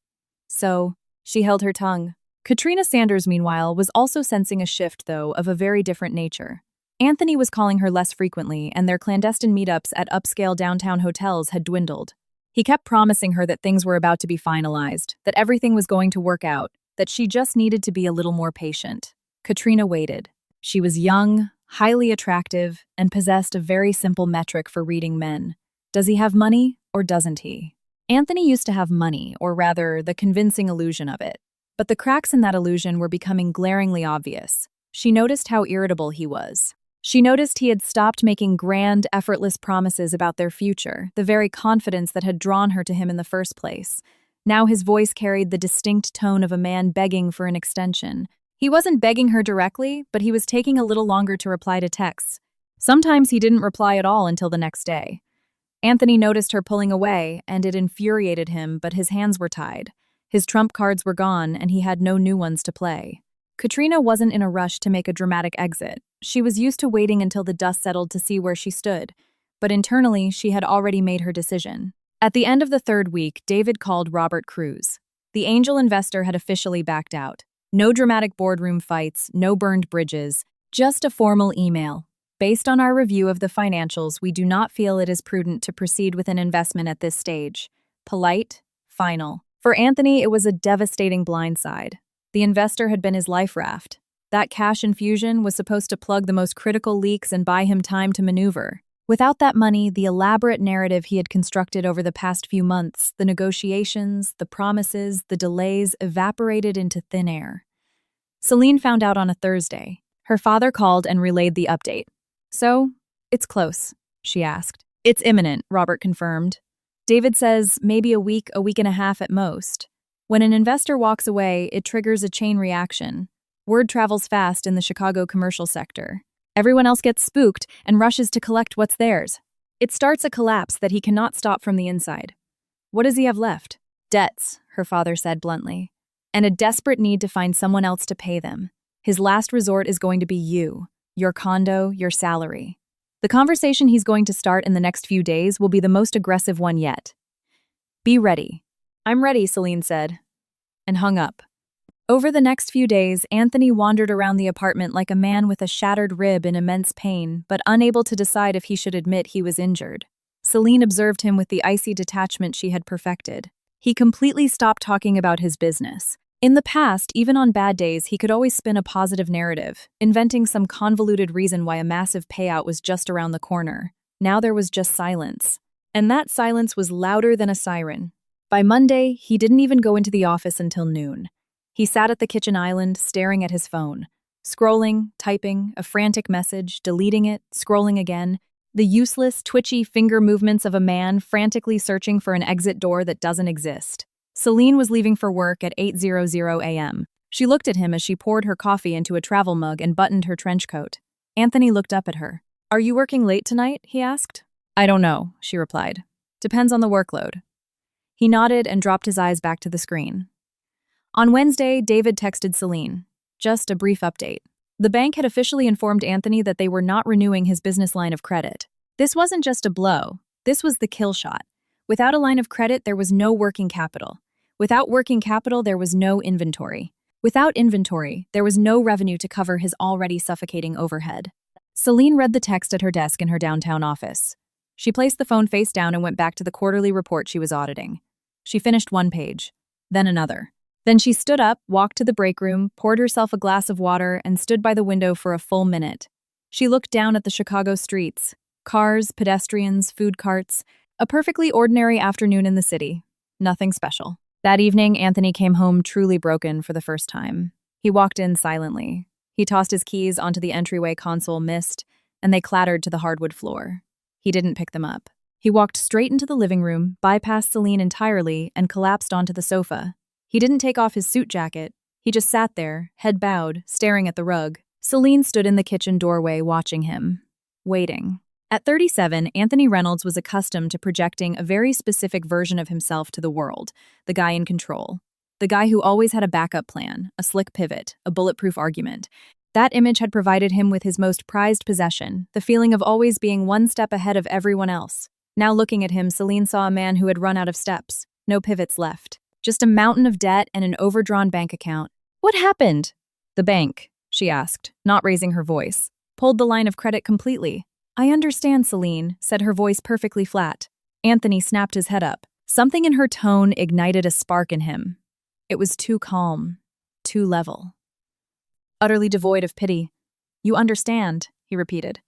So, she held her tongue. Katrina Sanders, meanwhile, was also sensing a shift, though, of a very different nature. Anthony was calling her less frequently, and their clandestine meetups at upscale downtown hotels had dwindled. He kept promising her that things were about to be finalized, that everything was going to work out, that she just needed to be a little more patient. Katrina waited. She was young, highly attractive, and possessed a very simple metric for reading men. Does he have money, or doesn't he? Anthony used to have money, or rather, the convincing illusion of it. But the cracks in that illusion were becoming glaringly obvious. She noticed how irritable he was. She noticed he had stopped making grand, effortless promises about their future, the very confidence that had drawn her to him in the first place. Now his voice carried the distinct tone of a man begging for an extension. He wasn't begging her directly, but he was taking a little longer to reply to texts. Sometimes he didn't reply at all until the next day. Anthony noticed her pulling away, and it infuriated him, but his hands were tied. His trump cards were gone, and he had no new ones to play. Katrina wasn't in a rush to make a dramatic exit. She was used to waiting until the dust settled to see where she stood, but internally she had already made her decision. At the end of the third week, David called Robert Cruz. The angel investor had officially backed out. No dramatic boardroom fights, no burned bridges, just a formal email. "Based on our review of the financials, we do not feel it is prudent to proceed with an investment at this stage." Polite, final. For Anthony, it was a devastating blindside. The investor had been his life raft. That cash infusion was supposed to plug the most critical leaks and buy him time to maneuver. Without that money, the elaborate narrative he had constructed over the past few months, the negotiations, the promises, the delays, evaporated into thin air. Celine found out on a Thursday. Her father called and relayed the update. "So, it's close," she asked. "It's imminent," Robert confirmed. "David says maybe a week and a half at most. When an investor walks away, it triggers a chain reaction. Word travels fast in the Chicago commercial sector. Everyone else gets spooked and rushes to collect what's theirs. It starts a collapse that he cannot stop from the inside." "What does he have left?" "Debts," her father said bluntly, "and a desperate need to find someone else to pay them. His last resort is going to be you, your condo, your salary. The conversation he's going to start in the next few days will be the most aggressive one yet. Be ready." "I'm ready," Celine said, and hung up. Over the next few days, Anthony wandered around the apartment like a man with a shattered rib in immense pain, but unable to decide if he should admit he was injured. Celine observed him with the icy detachment she had perfected. He completely stopped talking about his business. In the past, even on bad days, he could always spin a positive narrative, inventing some convoluted reason why a massive payout was just around the corner. Now there was just silence. And that silence was louder than a siren. By Monday, he didn't even go into the office until noon. He sat at the kitchen island, staring at his phone. Scrolling, typing, a frantic message, deleting it, scrolling again. The useless, twitchy finger movements of a man frantically searching for an exit door that doesn't exist. Celine was leaving for work at 8:00 a.m. She looked at him as she poured her coffee into a travel mug and buttoned her trench coat. Anthony looked up at her. "Are you working late tonight?" he asked. "I don't know," she replied. "Depends on the workload." He nodded and dropped his eyes back to the screen. On Wednesday, David texted Celine. Just a brief update. The bank had officially informed Anthony that they were not renewing his business line of credit. This wasn't just a blow. This was the kill shot. Without a line of credit, there was no working capital. Without working capital, there was no inventory. Without inventory, there was no revenue to cover his already suffocating overhead. Celine read the text at her desk in her downtown office. She placed the phone face down and went back to the quarterly report she was auditing. She finished one page, then another. Then she stood up, walked to the break room, poured herself a glass of water, and stood by the window for a full minute. She looked down at the Chicago streets. Cars, pedestrians, food carts. A perfectly ordinary afternoon in the city. Nothing special. That evening, Anthony came home truly broken for the first time. He walked in silently. He tossed his keys onto the entryway console, missed, and they clattered to the hardwood floor. He didn't pick them up. He walked straight into the living room, bypassed Celine entirely, and collapsed onto the sofa. He didn't take off his suit jacket. He just sat there, head bowed, staring at the rug. Celine stood in the kitchen doorway watching him, waiting. At 37, Anthony Reynolds was accustomed to projecting a very specific version of himself to the world, the guy in control. The guy who always had a backup plan, a slick pivot, a bulletproof argument. That image had provided him with his most prized possession, the feeling of always being one step ahead of everyone else. Now looking at him, Celine saw a man who had run out of steps, no pivots left. Just a mountain of debt and an overdrawn bank account. What happened? The bank, she asked, not raising her voice. Pulled the line of credit completely. I understand, Celine, said her voice perfectly flat. Anthony snapped his head up. Something in her tone ignited a spark in him. It was too calm, too level. Utterly devoid of pity. You understand, he repeated.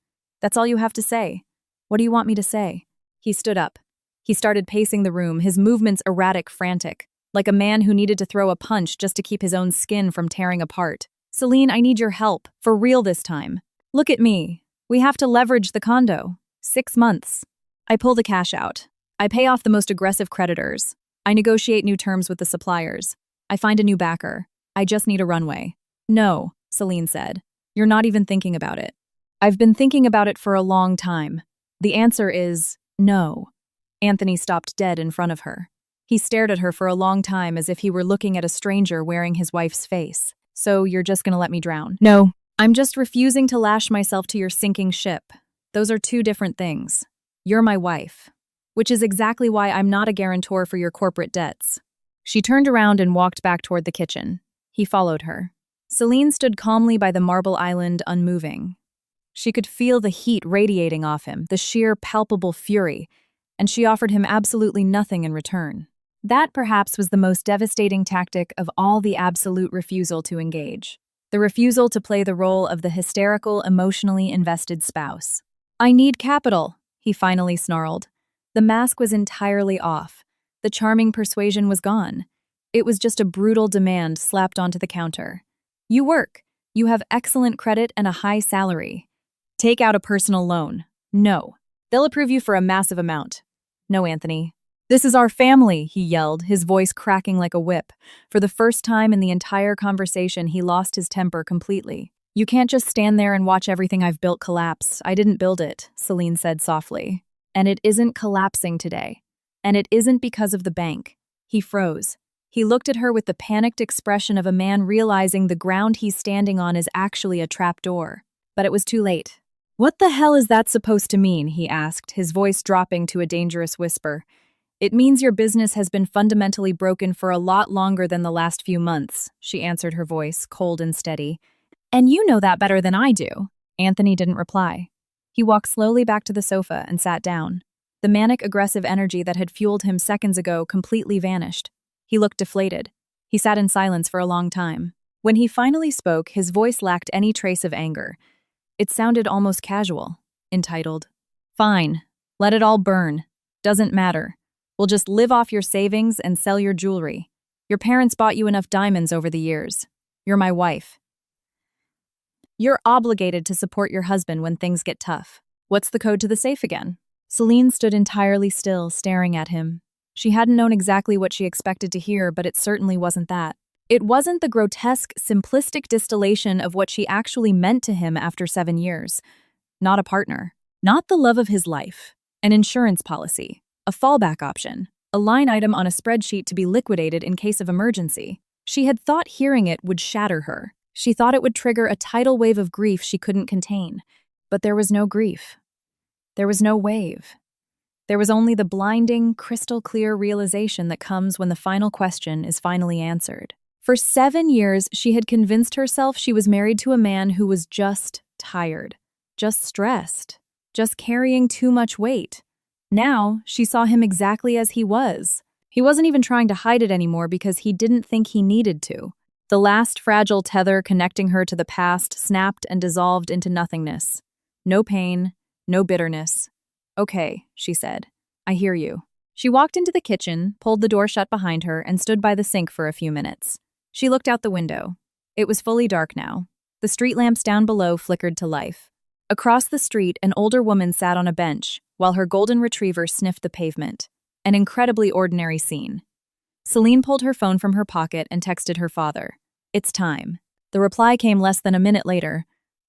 That's all you have to say. What do you want me to say? He stood up. He started pacing the room, his movements erratic, frantic, like a man who needed to throw a punch just to keep his own skin from tearing apart. Celine, I need your help, for real this time. Look at me. We have to leverage the condo. 6 months. I pull the cash out. I pay off the most aggressive creditors. I negotiate new terms with the suppliers. I find a new backer. I just need a runway. No, Celine said. You're not even thinking about it. I've been thinking about it for a long time. The answer is no. Anthony stopped dead in front of her. He stared at her for a long time as if he were looking at a stranger wearing his wife's face. So you're just gonna let me drown? No. I'm just refusing to lash myself to your sinking ship. Those are two different things. You're my wife, which is exactly why I'm not a guarantor for your corporate debts. She turned around and walked back toward the kitchen. He followed her. Celine stood calmly by the marble island, unmoving. She could feel the heat radiating off him, the sheer palpable fury, and she offered him absolutely nothing in return. That perhaps was the most devastating tactic of all, the absolute refusal to engage. The refusal to play the role of the hysterical, emotionally invested spouse. I need capital, he finally snarled. The mask was entirely off. The charming persuasion was gone. It was just a brutal demand slapped onto the counter. You work. You have excellent credit and a high salary. Take out a personal loan. No. They'll approve you for a massive amount. No, Anthony. This is our family, he yelled, his voice cracking like a whip. For the first time in the entire conversation, he lost his temper completely. You can't just stand there and watch everything I've built collapse. I didn't build it, Celine said softly. And it isn't collapsing today. And it isn't because of the bank. He froze. He looked at her with the panicked expression of a man realizing the ground he's standing on is actually a trapdoor. But it was too late. What the hell is that supposed to mean? He asked, his voice dropping to a dangerous whisper. It means your business has been fundamentally broken for a lot longer than the last few months, she answered, her voice cold and steady. And you know that better than I do. Anthony didn't reply. He walked slowly back to the sofa and sat down. The manic, aggressive energy that had fueled him seconds ago completely vanished. He looked deflated. He sat in silence for a long time. When he finally spoke, his voice lacked any trace of anger. It sounded almost casual, entitled. Fine. Let it all burn. Doesn't matter. We'll just live off your savings and sell your jewelry. Your parents bought you enough diamonds over the years. You're my wife. You're obligated to support your husband when things get tough. What's the code to the safe again? Celine stood entirely still, staring at him. She hadn't known exactly what she expected to hear, but it certainly wasn't that. It wasn't the grotesque, simplistic distillation of what she actually meant to him after 7 years. Not a partner. Not the love of his life. An insurance policy. A fallback option. a line item on a spreadsheet to be liquidated in case of emergency. She had thought hearing it would shatter her. She thought it would trigger a tidal wave of grief she couldn't contain. But there was no grief. There was no wave. There was only the blinding, crystal-clear realization that comes when the final question is finally answered. For 7 years, she had convinced herself she was married to a man who was just tired, just stressed, just carrying too much weight. Now, she saw him exactly as he was. He wasn't even trying to hide it anymore because he didn't think he needed to. The last fragile tether connecting her to the past snapped and dissolved into nothingness. No pain, no bitterness. "Okay," she said. "I hear you." She walked into the kitchen, pulled the door shut behind her, and stood by the sink for a few minutes. She looked out the window. It was fully dark now. The street lamps down below flickered to life. Across the street, an older woman sat on a bench, while her golden retriever sniffed the pavement. An incredibly ordinary scene. Celine pulled her phone from her pocket and texted her father. "It's time." The reply came less than a minute later.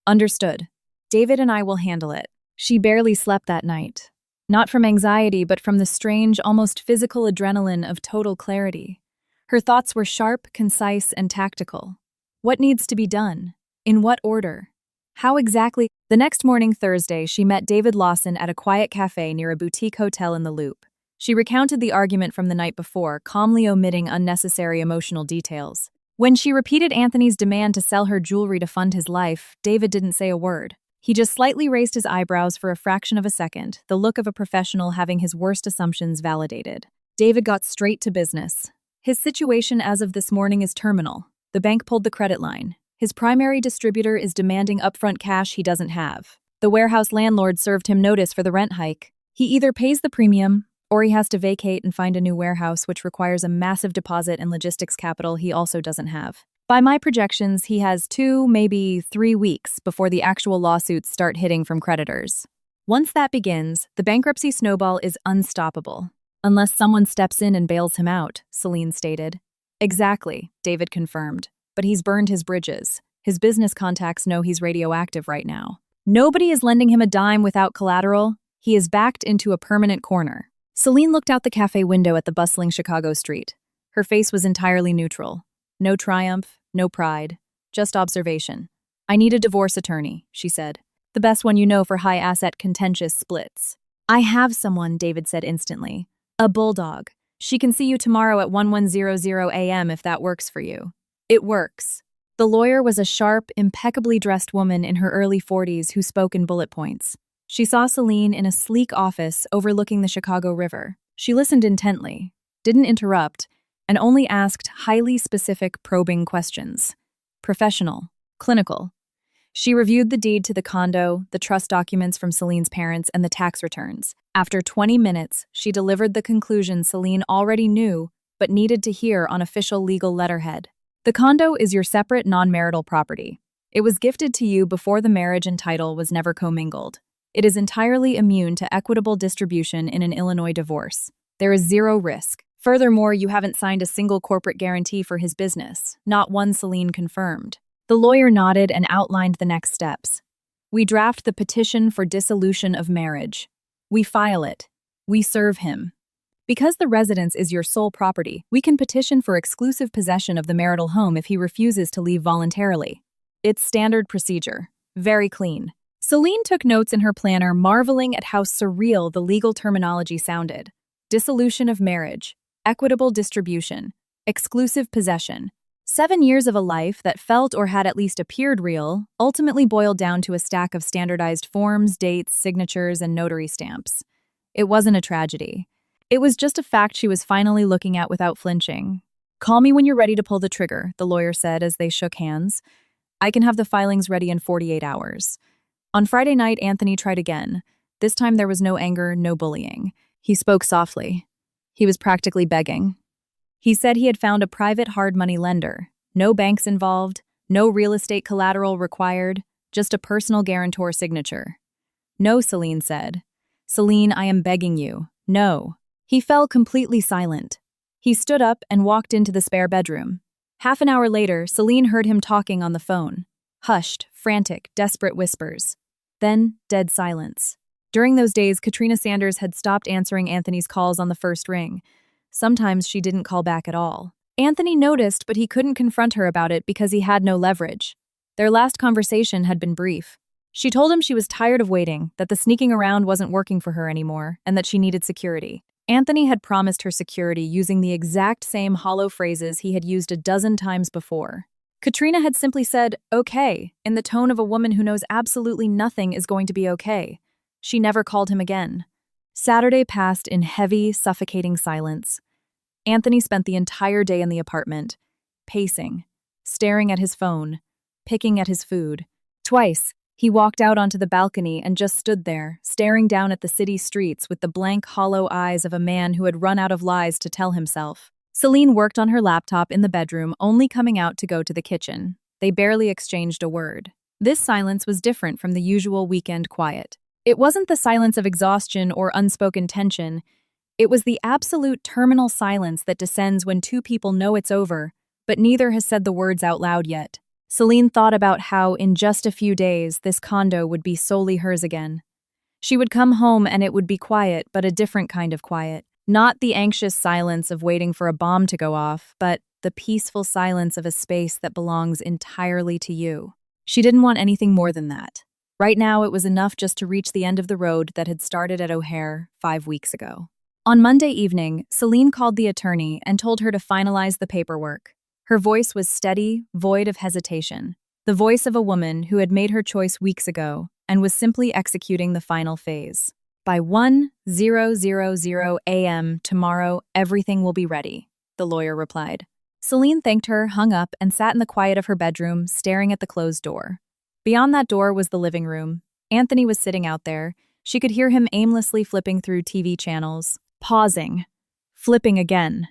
"Understood. David and I will handle it." She barely slept that night. Not from anxiety, but from the strange, almost physical adrenaline of total clarity. Her thoughts were sharp, concise, and tactical. What needs to be done? In what order? How exactly? The next morning, Thursday, she met David Lawson at a quiet cafe near a boutique hotel in the Loop. She recounted the argument from the night before, calmly omitting unnecessary emotional details. When she repeated Anthony's demand to sell her jewelry to fund his life, David didn't say a word. He just slightly raised his eyebrows for a fraction of a second, the look of a professional having his worst assumptions validated. David got straight to business. His situation as of this morning is terminal. The bank pulled the credit line. His primary distributor is demanding upfront cash he doesn't have. The warehouse landlord served him notice for the rent hike. He either pays the premium, or he has to vacate and find a new warehouse, which requires a massive deposit and logistics capital he also doesn't have. By my projections, he has 2, maybe 3 weeks before the actual lawsuits start hitting from creditors. Once that begins, the bankruptcy snowball is unstoppable. Unless someone steps in and bails him out, Celine stated. Exactly, David confirmed. But he's burned his bridges. His business contacts know he's radioactive right now. Nobody is lending him a dime without collateral. He is backed into a permanent corner. Celine looked out the cafe window at the bustling Chicago street. Her face was entirely neutral. No triumph, no pride, just observation. "I need a divorce attorney," she said. "The best one you know for high-asset contentious splits." "I have someone," David said instantly. "A bulldog. She can see you tomorrow at 1100 a.m. if that works for you." It works. The lawyer was a sharp, impeccably dressed woman in her early 40s who spoke in bullet points. She saw Celine in a sleek office overlooking the Chicago River. She listened intently, didn't interrupt, and only asked highly specific, probing questions. Professional, clinical. She reviewed the deed to the condo, the trust documents from Celine's parents, and the tax returns. After 20 minutes, she delivered the conclusion Celine already knew, but needed to hear on official legal letterhead. The condo is your separate non-marital property. It was gifted to you before the marriage and title was never commingled. It is entirely immune to equitable distribution in an Illinois divorce. There is zero risk. Furthermore, you haven't signed a single corporate guarantee for his business, not one Celine confirmed. The lawyer nodded and outlined the next steps. We draft the petition for dissolution of marriage. We file it. We serve him. Because the residence is your sole property, we can petition for exclusive possession of the marital home if he refuses to leave voluntarily. It's standard procedure. Very clean. Celine took notes in her planner, marveling at how surreal the legal terminology sounded. Dissolution of marriage. Equitable distribution, exclusive possession. 7 years of a life that felt or had at least appeared real ultimately boiled down to a stack of standardized forms, dates, signatures, and notary stamps. It wasn't a tragedy. It was just a fact she was finally looking at without flinching. "Call me when you're ready to pull the trigger," the lawyer said as they shook hands. "I can have the filings ready in 48 hours. On Friday night, Anthony tried again. This time there was no anger, no bullying. He spoke softly. He was practically begging. He said he had found a private hard money lender. No banks involved, no real estate collateral required, just a personal guarantor signature. "No," Celine said. "Celine, I am begging you. No." He fell completely silent. He stood up and walked into the spare bedroom. Half an hour later, Celine heard him talking on the phone. Hushed, frantic, desperate whispers. Then, dead silence. During those days, Katrina Sanders had stopped answering Anthony's calls on the first ring. Sometimes she didn't call back at all. Anthony noticed, but he couldn't confront her about it because he had no leverage. Their last conversation had been brief. She told him she was tired of waiting, that the sneaking around wasn't working for her anymore, and that she needed security. Anthony had promised her security using the exact same hollow phrases he had used a dozen times before. Katrina had simply said, "Okay," in the tone of a woman who knows absolutely nothing is going to be okay. She never called him again. Saturday passed in heavy, suffocating silence. Anthony spent the entire day in the apartment, pacing, staring at his phone, picking at his food. Twice, he walked out onto the balcony and just stood there, staring down at the city streets with the blank, hollow eyes of a man who had run out of lies to tell himself. Celine worked on her laptop in the bedroom, only coming out to go to the kitchen. They barely exchanged a word. This silence was different from the usual weekend quiet. It wasn't the silence of exhaustion or unspoken tension. It was the absolute terminal silence that descends when two people know it's over, but neither has said the words out loud yet. Celine thought about how, in just a few days, this condo would be solely hers again. She would come home and it would be quiet, but a different kind of quiet. Not the anxious silence of waiting for a bomb to go off, but the peaceful silence of a space that belongs entirely to you. She didn't want anything more than that. Right now, it was enough just to reach the end of the road that had started at O'Hare 5 weeks ago. On Monday evening, Celine called the attorney and told her to finalize the paperwork. Her voice was steady, void of hesitation. The voice of a woman who had made her choice weeks ago and was simply executing the final phase. By 1:00 a.m. tomorrow, everything will be ready, the lawyer replied. Celine thanked her, hung up, and sat in the quiet of her bedroom, staring at the closed door. Beyond that door was the living room. Anthony was sitting out there. She could hear him aimlessly flipping through TV channels, pausing, flipping again.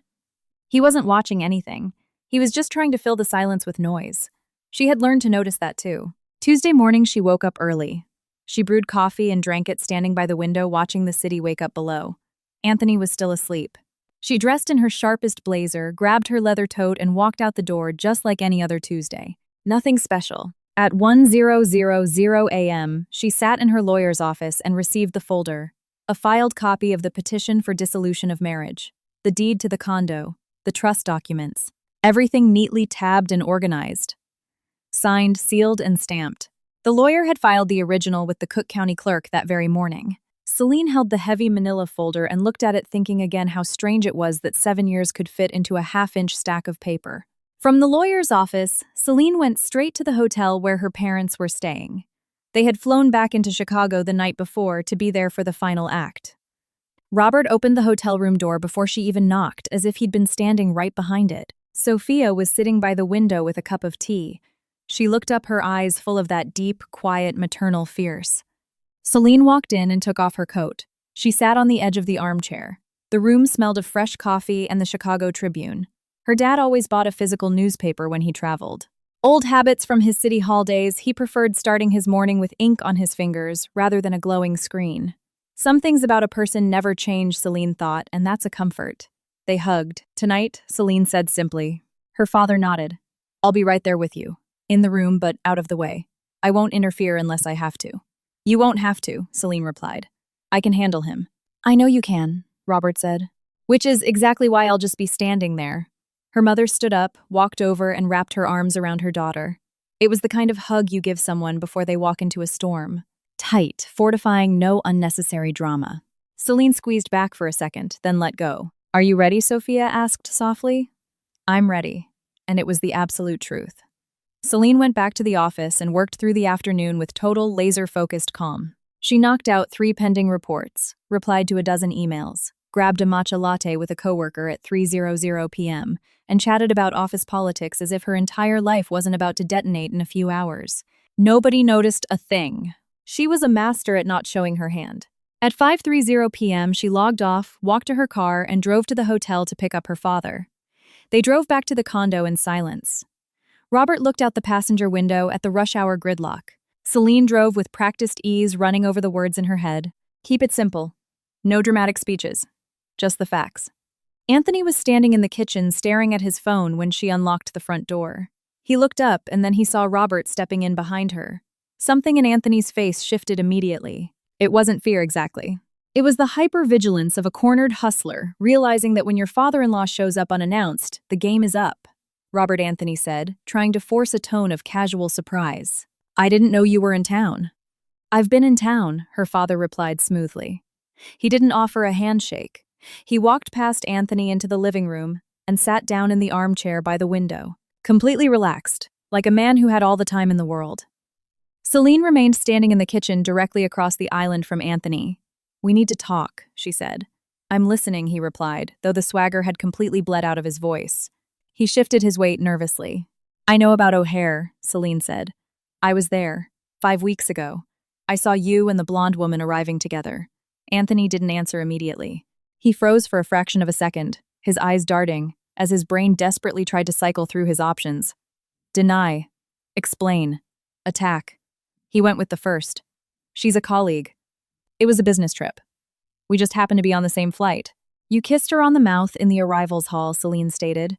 He wasn't watching anything. He was just trying to fill the silence with noise. She had learned to notice that too. Tuesday morning, she woke up early. She brewed coffee and drank it standing by the window watching the city wake up below. Anthony was still asleep. She dressed in her sharpest blazer, grabbed her leather tote, and walked out the door just like any other Tuesday. Nothing special. At 1:00 a.m., she sat in her lawyer's office and received the folder, a filed copy of the petition for dissolution of marriage, the deed to the condo, the trust documents, everything neatly tabbed and organized. Signed, sealed, and stamped. The lawyer had filed the original with the Cook County clerk that very morning. Celine held the heavy manila folder and looked at it, thinking again how strange it was that 7 years could fit into a half-inch stack of paper. From the lawyer's office, Celine went straight to the hotel where her parents were staying. They had flown back into Chicago the night before to be there for the final act. Robert opened the hotel room door before she even knocked, as if he'd been standing right behind it. Sophia was sitting by the window with a cup of tea. She looked up, her eyes full of that deep, quiet, maternal fierce. Celine walked in and took off her coat. She sat on the edge of the armchair. The room smelled of fresh coffee and the Chicago Tribune. Her dad always bought a physical newspaper when he traveled. Old habits from his city hall days, he preferred starting his morning with ink on his fingers rather than a glowing screen. Some things about a person never change, Celine thought, and that's a comfort. They hugged. Tonight, Celine said simply. Her father nodded. I'll be right there with you. In the room, but out of the way. I won't interfere unless I have to. You won't have to, Celine replied. I can handle him. I know you can, Robert said. Which is exactly why I'll just be standing there. Her mother stood up, walked over, and wrapped her arms around her daughter. It was the kind of hug you give someone before they walk into a storm. Tight, fortifying no unnecessary drama. Celine squeezed back for a second, then let go. Are you ready, Sophia asked softly. I'm ready. And it was the absolute truth. Celine went back to the office and worked through the afternoon with total, laser-focused calm. She knocked out 3 pending reports, replied to a dozen emails, grabbed a matcha latte with a coworker at 3:00 p.m., and chatted about office politics as if her entire life wasn't about to detonate in a few hours. Nobody noticed a thing. She was a master at not showing her hand. At 5:30 p.m., she logged off, walked to her car, and drove to the hotel to pick up her father. They drove back to the condo in silence. Robert looked out the passenger window at the rush-hour gridlock. Celine drove with practiced ease, running over the words in her head. Keep it simple. No dramatic speeches. Just the facts. Anthony was standing in the kitchen staring at his phone when she unlocked the front door. He looked up and then he saw Robert stepping in behind her. Something in Anthony's face shifted immediately. It wasn't fear exactly. It was the hypervigilance of a cornered hustler, realizing that when your father-in-law shows up unannounced, the game is up, Robert Anthony said, trying to force a tone of casual surprise. I didn't know you were in town. I've been in town, her father replied smoothly. He didn't offer a handshake. He walked past Anthony into the living room and sat down in the armchair by the window, completely relaxed, like a man who had all the time in the world. Celine remained standing in the kitchen directly across the island from Anthony. We need to talk, she said. I'm listening, he replied, though the swagger had completely bled out of his voice. He shifted his weight nervously. I know about O'Hare, Celine said. I was there, 5 weeks ago. I saw you and the blonde woman arriving together. Anthony didn't answer immediately. He froze for a fraction of a second, his eyes darting, as his brain desperately tried to cycle through his options. Deny. Explain. Attack. He went with the first. She's a colleague. It was a business trip. We just happened to be on the same flight. You kissed her on the mouth in the arrivals hall, Celine stated.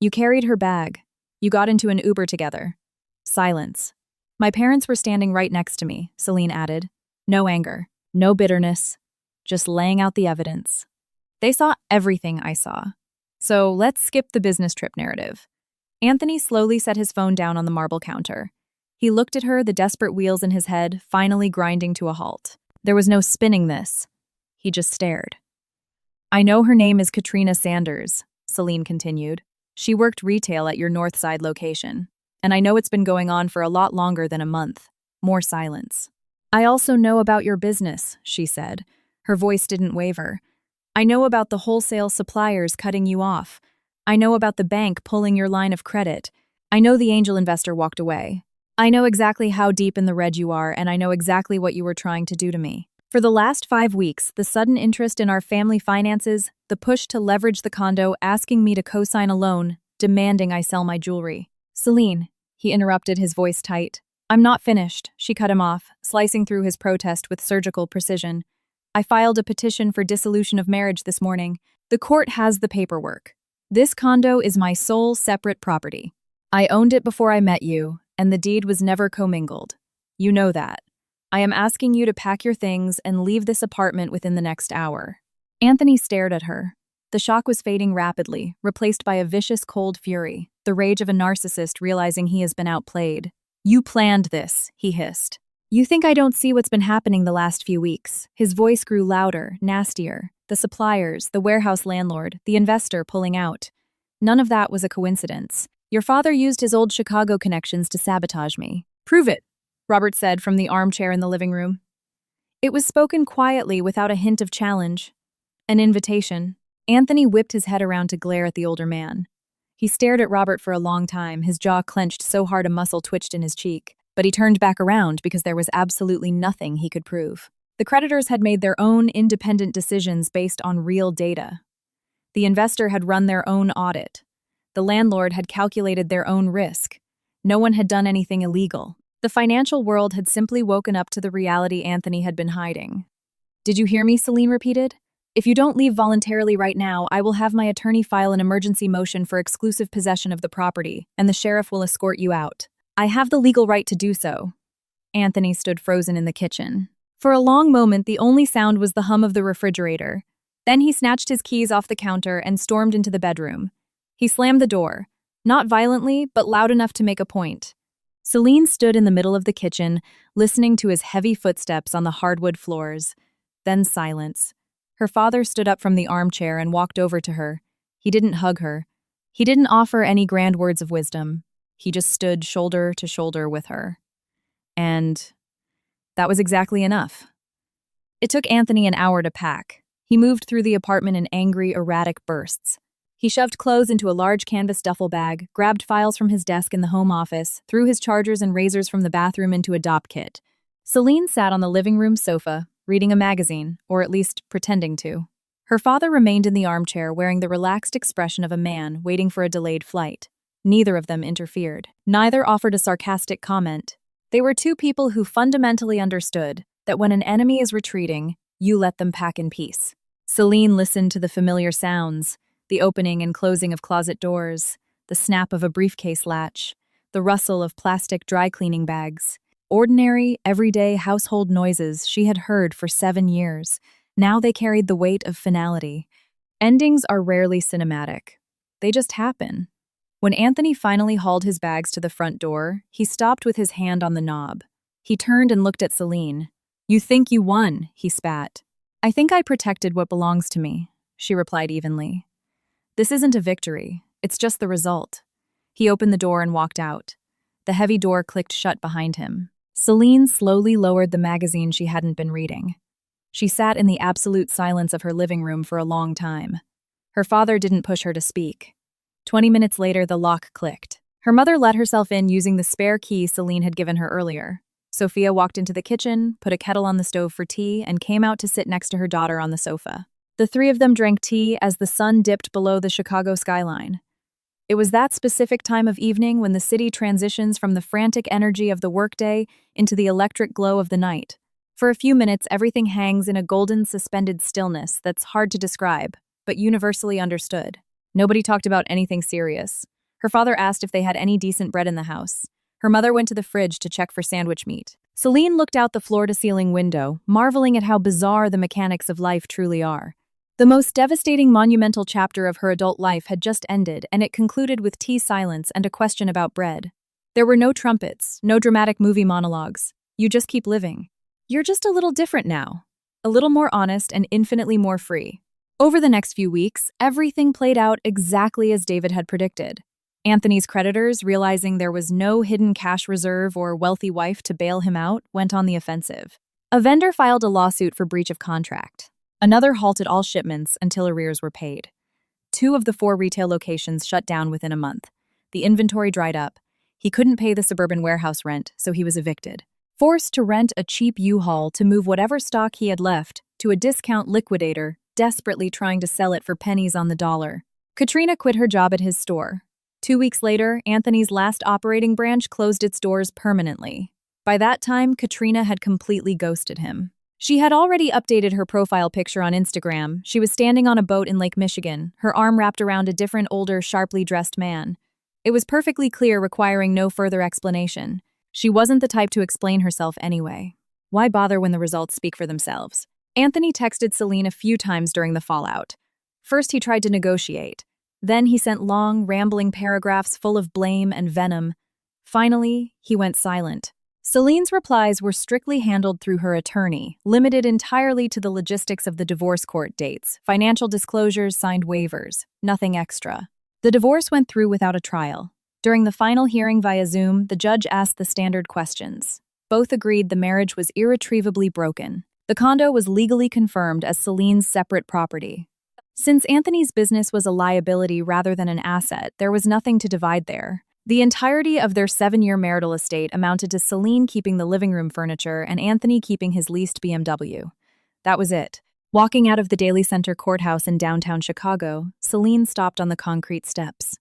You carried her bag. You got into an Uber together. Silence. My parents were standing right next to me, Celine added. No anger. No bitterness. Just laying out the evidence. They saw everything I saw. So let's skip the business trip narrative. Anthony slowly set his phone down on the marble counter. He looked at her, the desperate wheels in his head finally grinding to a halt. There was no spinning this. He just stared. I know her name is Katrina Sanders, Celine continued. She worked retail at your Northside location. And I know it's been going on for a lot longer than a month. More silence. I also know about your business, she said. Her voice didn't waver. I know about the wholesale suppliers cutting you off. I know about the bank pulling your line of credit. I know the angel investor walked away. I know exactly how deep in the red you are, and I know exactly what you were trying to do to me. For the last 5 weeks, the sudden interest in our family finances, the push to leverage the condo, asking me to co-sign a loan, demanding I sell my jewelry. Celine, he interrupted, his voice tight. I'm not finished, she cut him off, slicing through his protest with surgical precision. I filed a petition for dissolution of marriage this morning. The court has the paperwork. This condo is my sole separate property. I owned it before I met you, and the deed was never commingled. You know that. I am asking you to pack your things and leave this apartment within the next hour. Anthony stared at her. The shock was fading rapidly, replaced by a vicious cold fury, the rage of a narcissist realizing he has been outplayed. You planned this, he hissed. You think I don't see what's been happening the last few weeks? His voice grew louder, nastier. The suppliers, the warehouse landlord, the investor pulling out. None of that was a coincidence. Your father used his old Chicago connections to sabotage me. Prove it, Robert said from the armchair in the living room. It was spoken quietly without a hint of challenge. An invitation. Anthony whipped his head around to glare at the older man. He stared at Robert for a long time, his jaw clenched so hard a muscle twitched in his cheek. But he turned back around because there was absolutely nothing he could prove. The creditors had made their own independent decisions based on real data. The investor had run their own audit. The landlord had calculated their own risk. No one had done anything illegal. The financial world had simply woken up to the reality Anthony had been hiding. Did you hear me? Celine repeated. If you don't leave voluntarily right now, I will have my attorney file an emergency motion for exclusive possession of the property, and the sheriff will escort you out. I have the legal right to do so. Anthony stood frozen in the kitchen. For a long moment, the only sound was the hum of the refrigerator. Then he snatched his keys off the counter and stormed into the bedroom. He slammed the door, not violently, but loud enough to make a point. Celine stood in the middle of the kitchen, listening to his heavy footsteps on the hardwood floors. Then silence. Her father stood up from the armchair and walked over to her. He didn't hug her. He didn't offer any grand words of wisdom. He just stood shoulder to shoulder with her. And that was exactly enough. It took Anthony an hour to pack. He moved through the apartment in angry, erratic bursts. He shoved clothes into a large canvas duffel bag, grabbed files from his desk in the home office, threw his chargers and razors from the bathroom into a dop kit. Celine sat on the living room sofa, reading a magazine, or at least pretending to. Her father remained in the armchair wearing the relaxed expression of a man waiting for a delayed flight. Neither of them interfered. Neither offered a sarcastic comment. They were two people who fundamentally understood that when an enemy is retreating, you let them pack in peace. Celine listened to the familiar sounds, the opening and closing of closet doors, the snap of a briefcase latch, the rustle of plastic dry cleaning bags. Ordinary, everyday household noises she had heard for 7 years, Now they carried the weight of finality. Endings are rarely cinematic. They just happen. When Anthony finally hauled his bags to the front door, he stopped with his hand on the knob. He turned and looked at Celine. "You think you won," he spat. "I think I protected what belongs to me," she replied evenly. "This isn't a victory. It's just the result." He opened the door and walked out. The heavy door clicked shut behind him. Celine slowly lowered the magazine she hadn't been reading. She sat in the absolute silence of her living room for a long time. Her father didn't push her to speak. 20 minutes later, the lock clicked. Her mother let herself in using the spare key Celine had given her earlier. Sophia walked into the kitchen, put a kettle on the stove for tea, and came out to sit next to her daughter on the sofa. The three of them drank tea as the sun dipped below the Chicago skyline. It was that specific time of evening when the city transitions from the frantic energy of the workday into the electric glow of the night. For a few minutes, everything hangs in a golden, suspended stillness that's hard to describe, but universally understood. Nobody talked about anything serious. Her father asked if they had any decent bread in the house. Her mother went to the fridge to check for sandwich meat. Celine looked out the floor-to-ceiling window, marveling at how bizarre the mechanics of life truly are. The most devastating monumental chapter of her adult life had just ended, and it concluded with tea silence and a question about bread. There were no trumpets, no dramatic movie monologues. You just keep living. You're just a little different now. A little more honest and infinitely more free. Over the next few weeks, everything played out exactly as David had predicted. Anthony's creditors, realizing there was no hidden cash reserve or wealthy wife to bail him out, went on the offensive. A vendor filed a lawsuit for breach of contract. Another halted all shipments until arrears were paid. 2 of the 4 retail locations shut down within a month. The inventory dried up. He couldn't pay the suburban warehouse rent, so he was evicted. Forced to rent a cheap U-Haul to move whatever stock he had left to a discount liquidator, desperately trying to sell it for pennies on the dollar. Katrina quit her job at his store. 2 weeks later, Anthony's last operating branch closed its doors permanently. By that time, Katrina had completely ghosted him. She had already updated her profile picture on Instagram. She was standing on a boat in Lake Michigan, her arm wrapped around a different, older, sharply dressed man. It was perfectly clear, requiring no further explanation. She wasn't the type to explain herself anyway. Why bother when the results speak for themselves? Anthony texted Celine a few times during the fallout. First, he tried to negotiate. Then he sent long, rambling paragraphs full of blame and venom. Finally, he went silent. Celine's replies were strictly handled through her attorney, limited entirely to the logistics of the divorce court dates, financial disclosures, signed waivers, nothing extra. The divorce went through without a trial. During the final hearing via Zoom, the judge asked the standard questions. Both agreed the marriage was irretrievably broken. The condo was legally confirmed as Celine's separate property. Since Anthony's business was a liability rather than an asset, there was nothing to divide there. The entirety of their 7-year marital estate amounted to Celine keeping the living room furniture and Anthony keeping his leased BMW. That was it. Walking out of the Daly Center courthouse in downtown Chicago, Celine stopped on the concrete steps.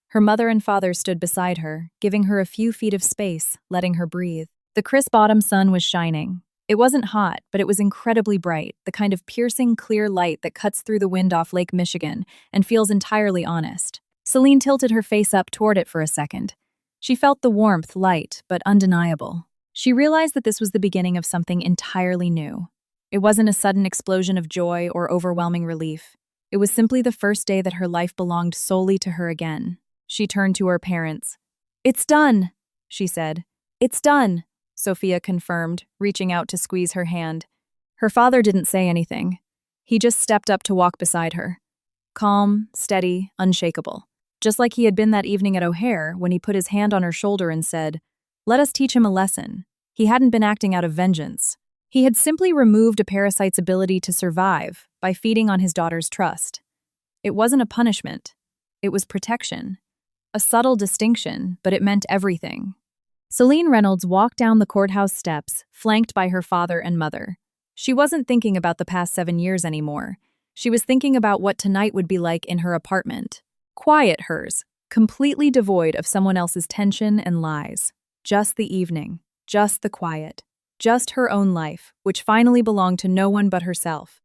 Her mother and father stood beside her, giving her a few feet of space, letting her breathe. The crisp autumn sun was shining. It wasn't hot, but it was incredibly bright, the kind of piercing, clear light that cuts through the wind off Lake Michigan and feels entirely honest. Celine tilted her face up toward it for a second. She felt the warmth, light, but undeniable. She realized that this was the beginning of something entirely new. It wasn't a sudden explosion of joy or overwhelming relief. It was simply the first day that her life belonged solely to her again. She turned to her parents. "It's done," she said. "It's done," Sophia confirmed, reaching out to squeeze her hand. Her father didn't say anything. He just stepped up to walk beside her. Calm, steady, unshakable. Just like he had been that evening at O'Hare when he put his hand on her shoulder and said, "Let us teach him a lesson." He hadn't been acting out of vengeance. He had simply removed a parasite's ability to survive by feeding on his daughter's trust. It wasn't a punishment. It was protection. A subtle distinction, but it meant everything. Celine Reynolds walked down the courthouse steps, flanked by her father and mother. She wasn't thinking about the past 7 years anymore. She was thinking about what tonight would be like in her apartment. Quiet hers, completely devoid of someone else's tension and lies. Just the evening, just the quiet, just her own life, which finally belonged to no one but herself.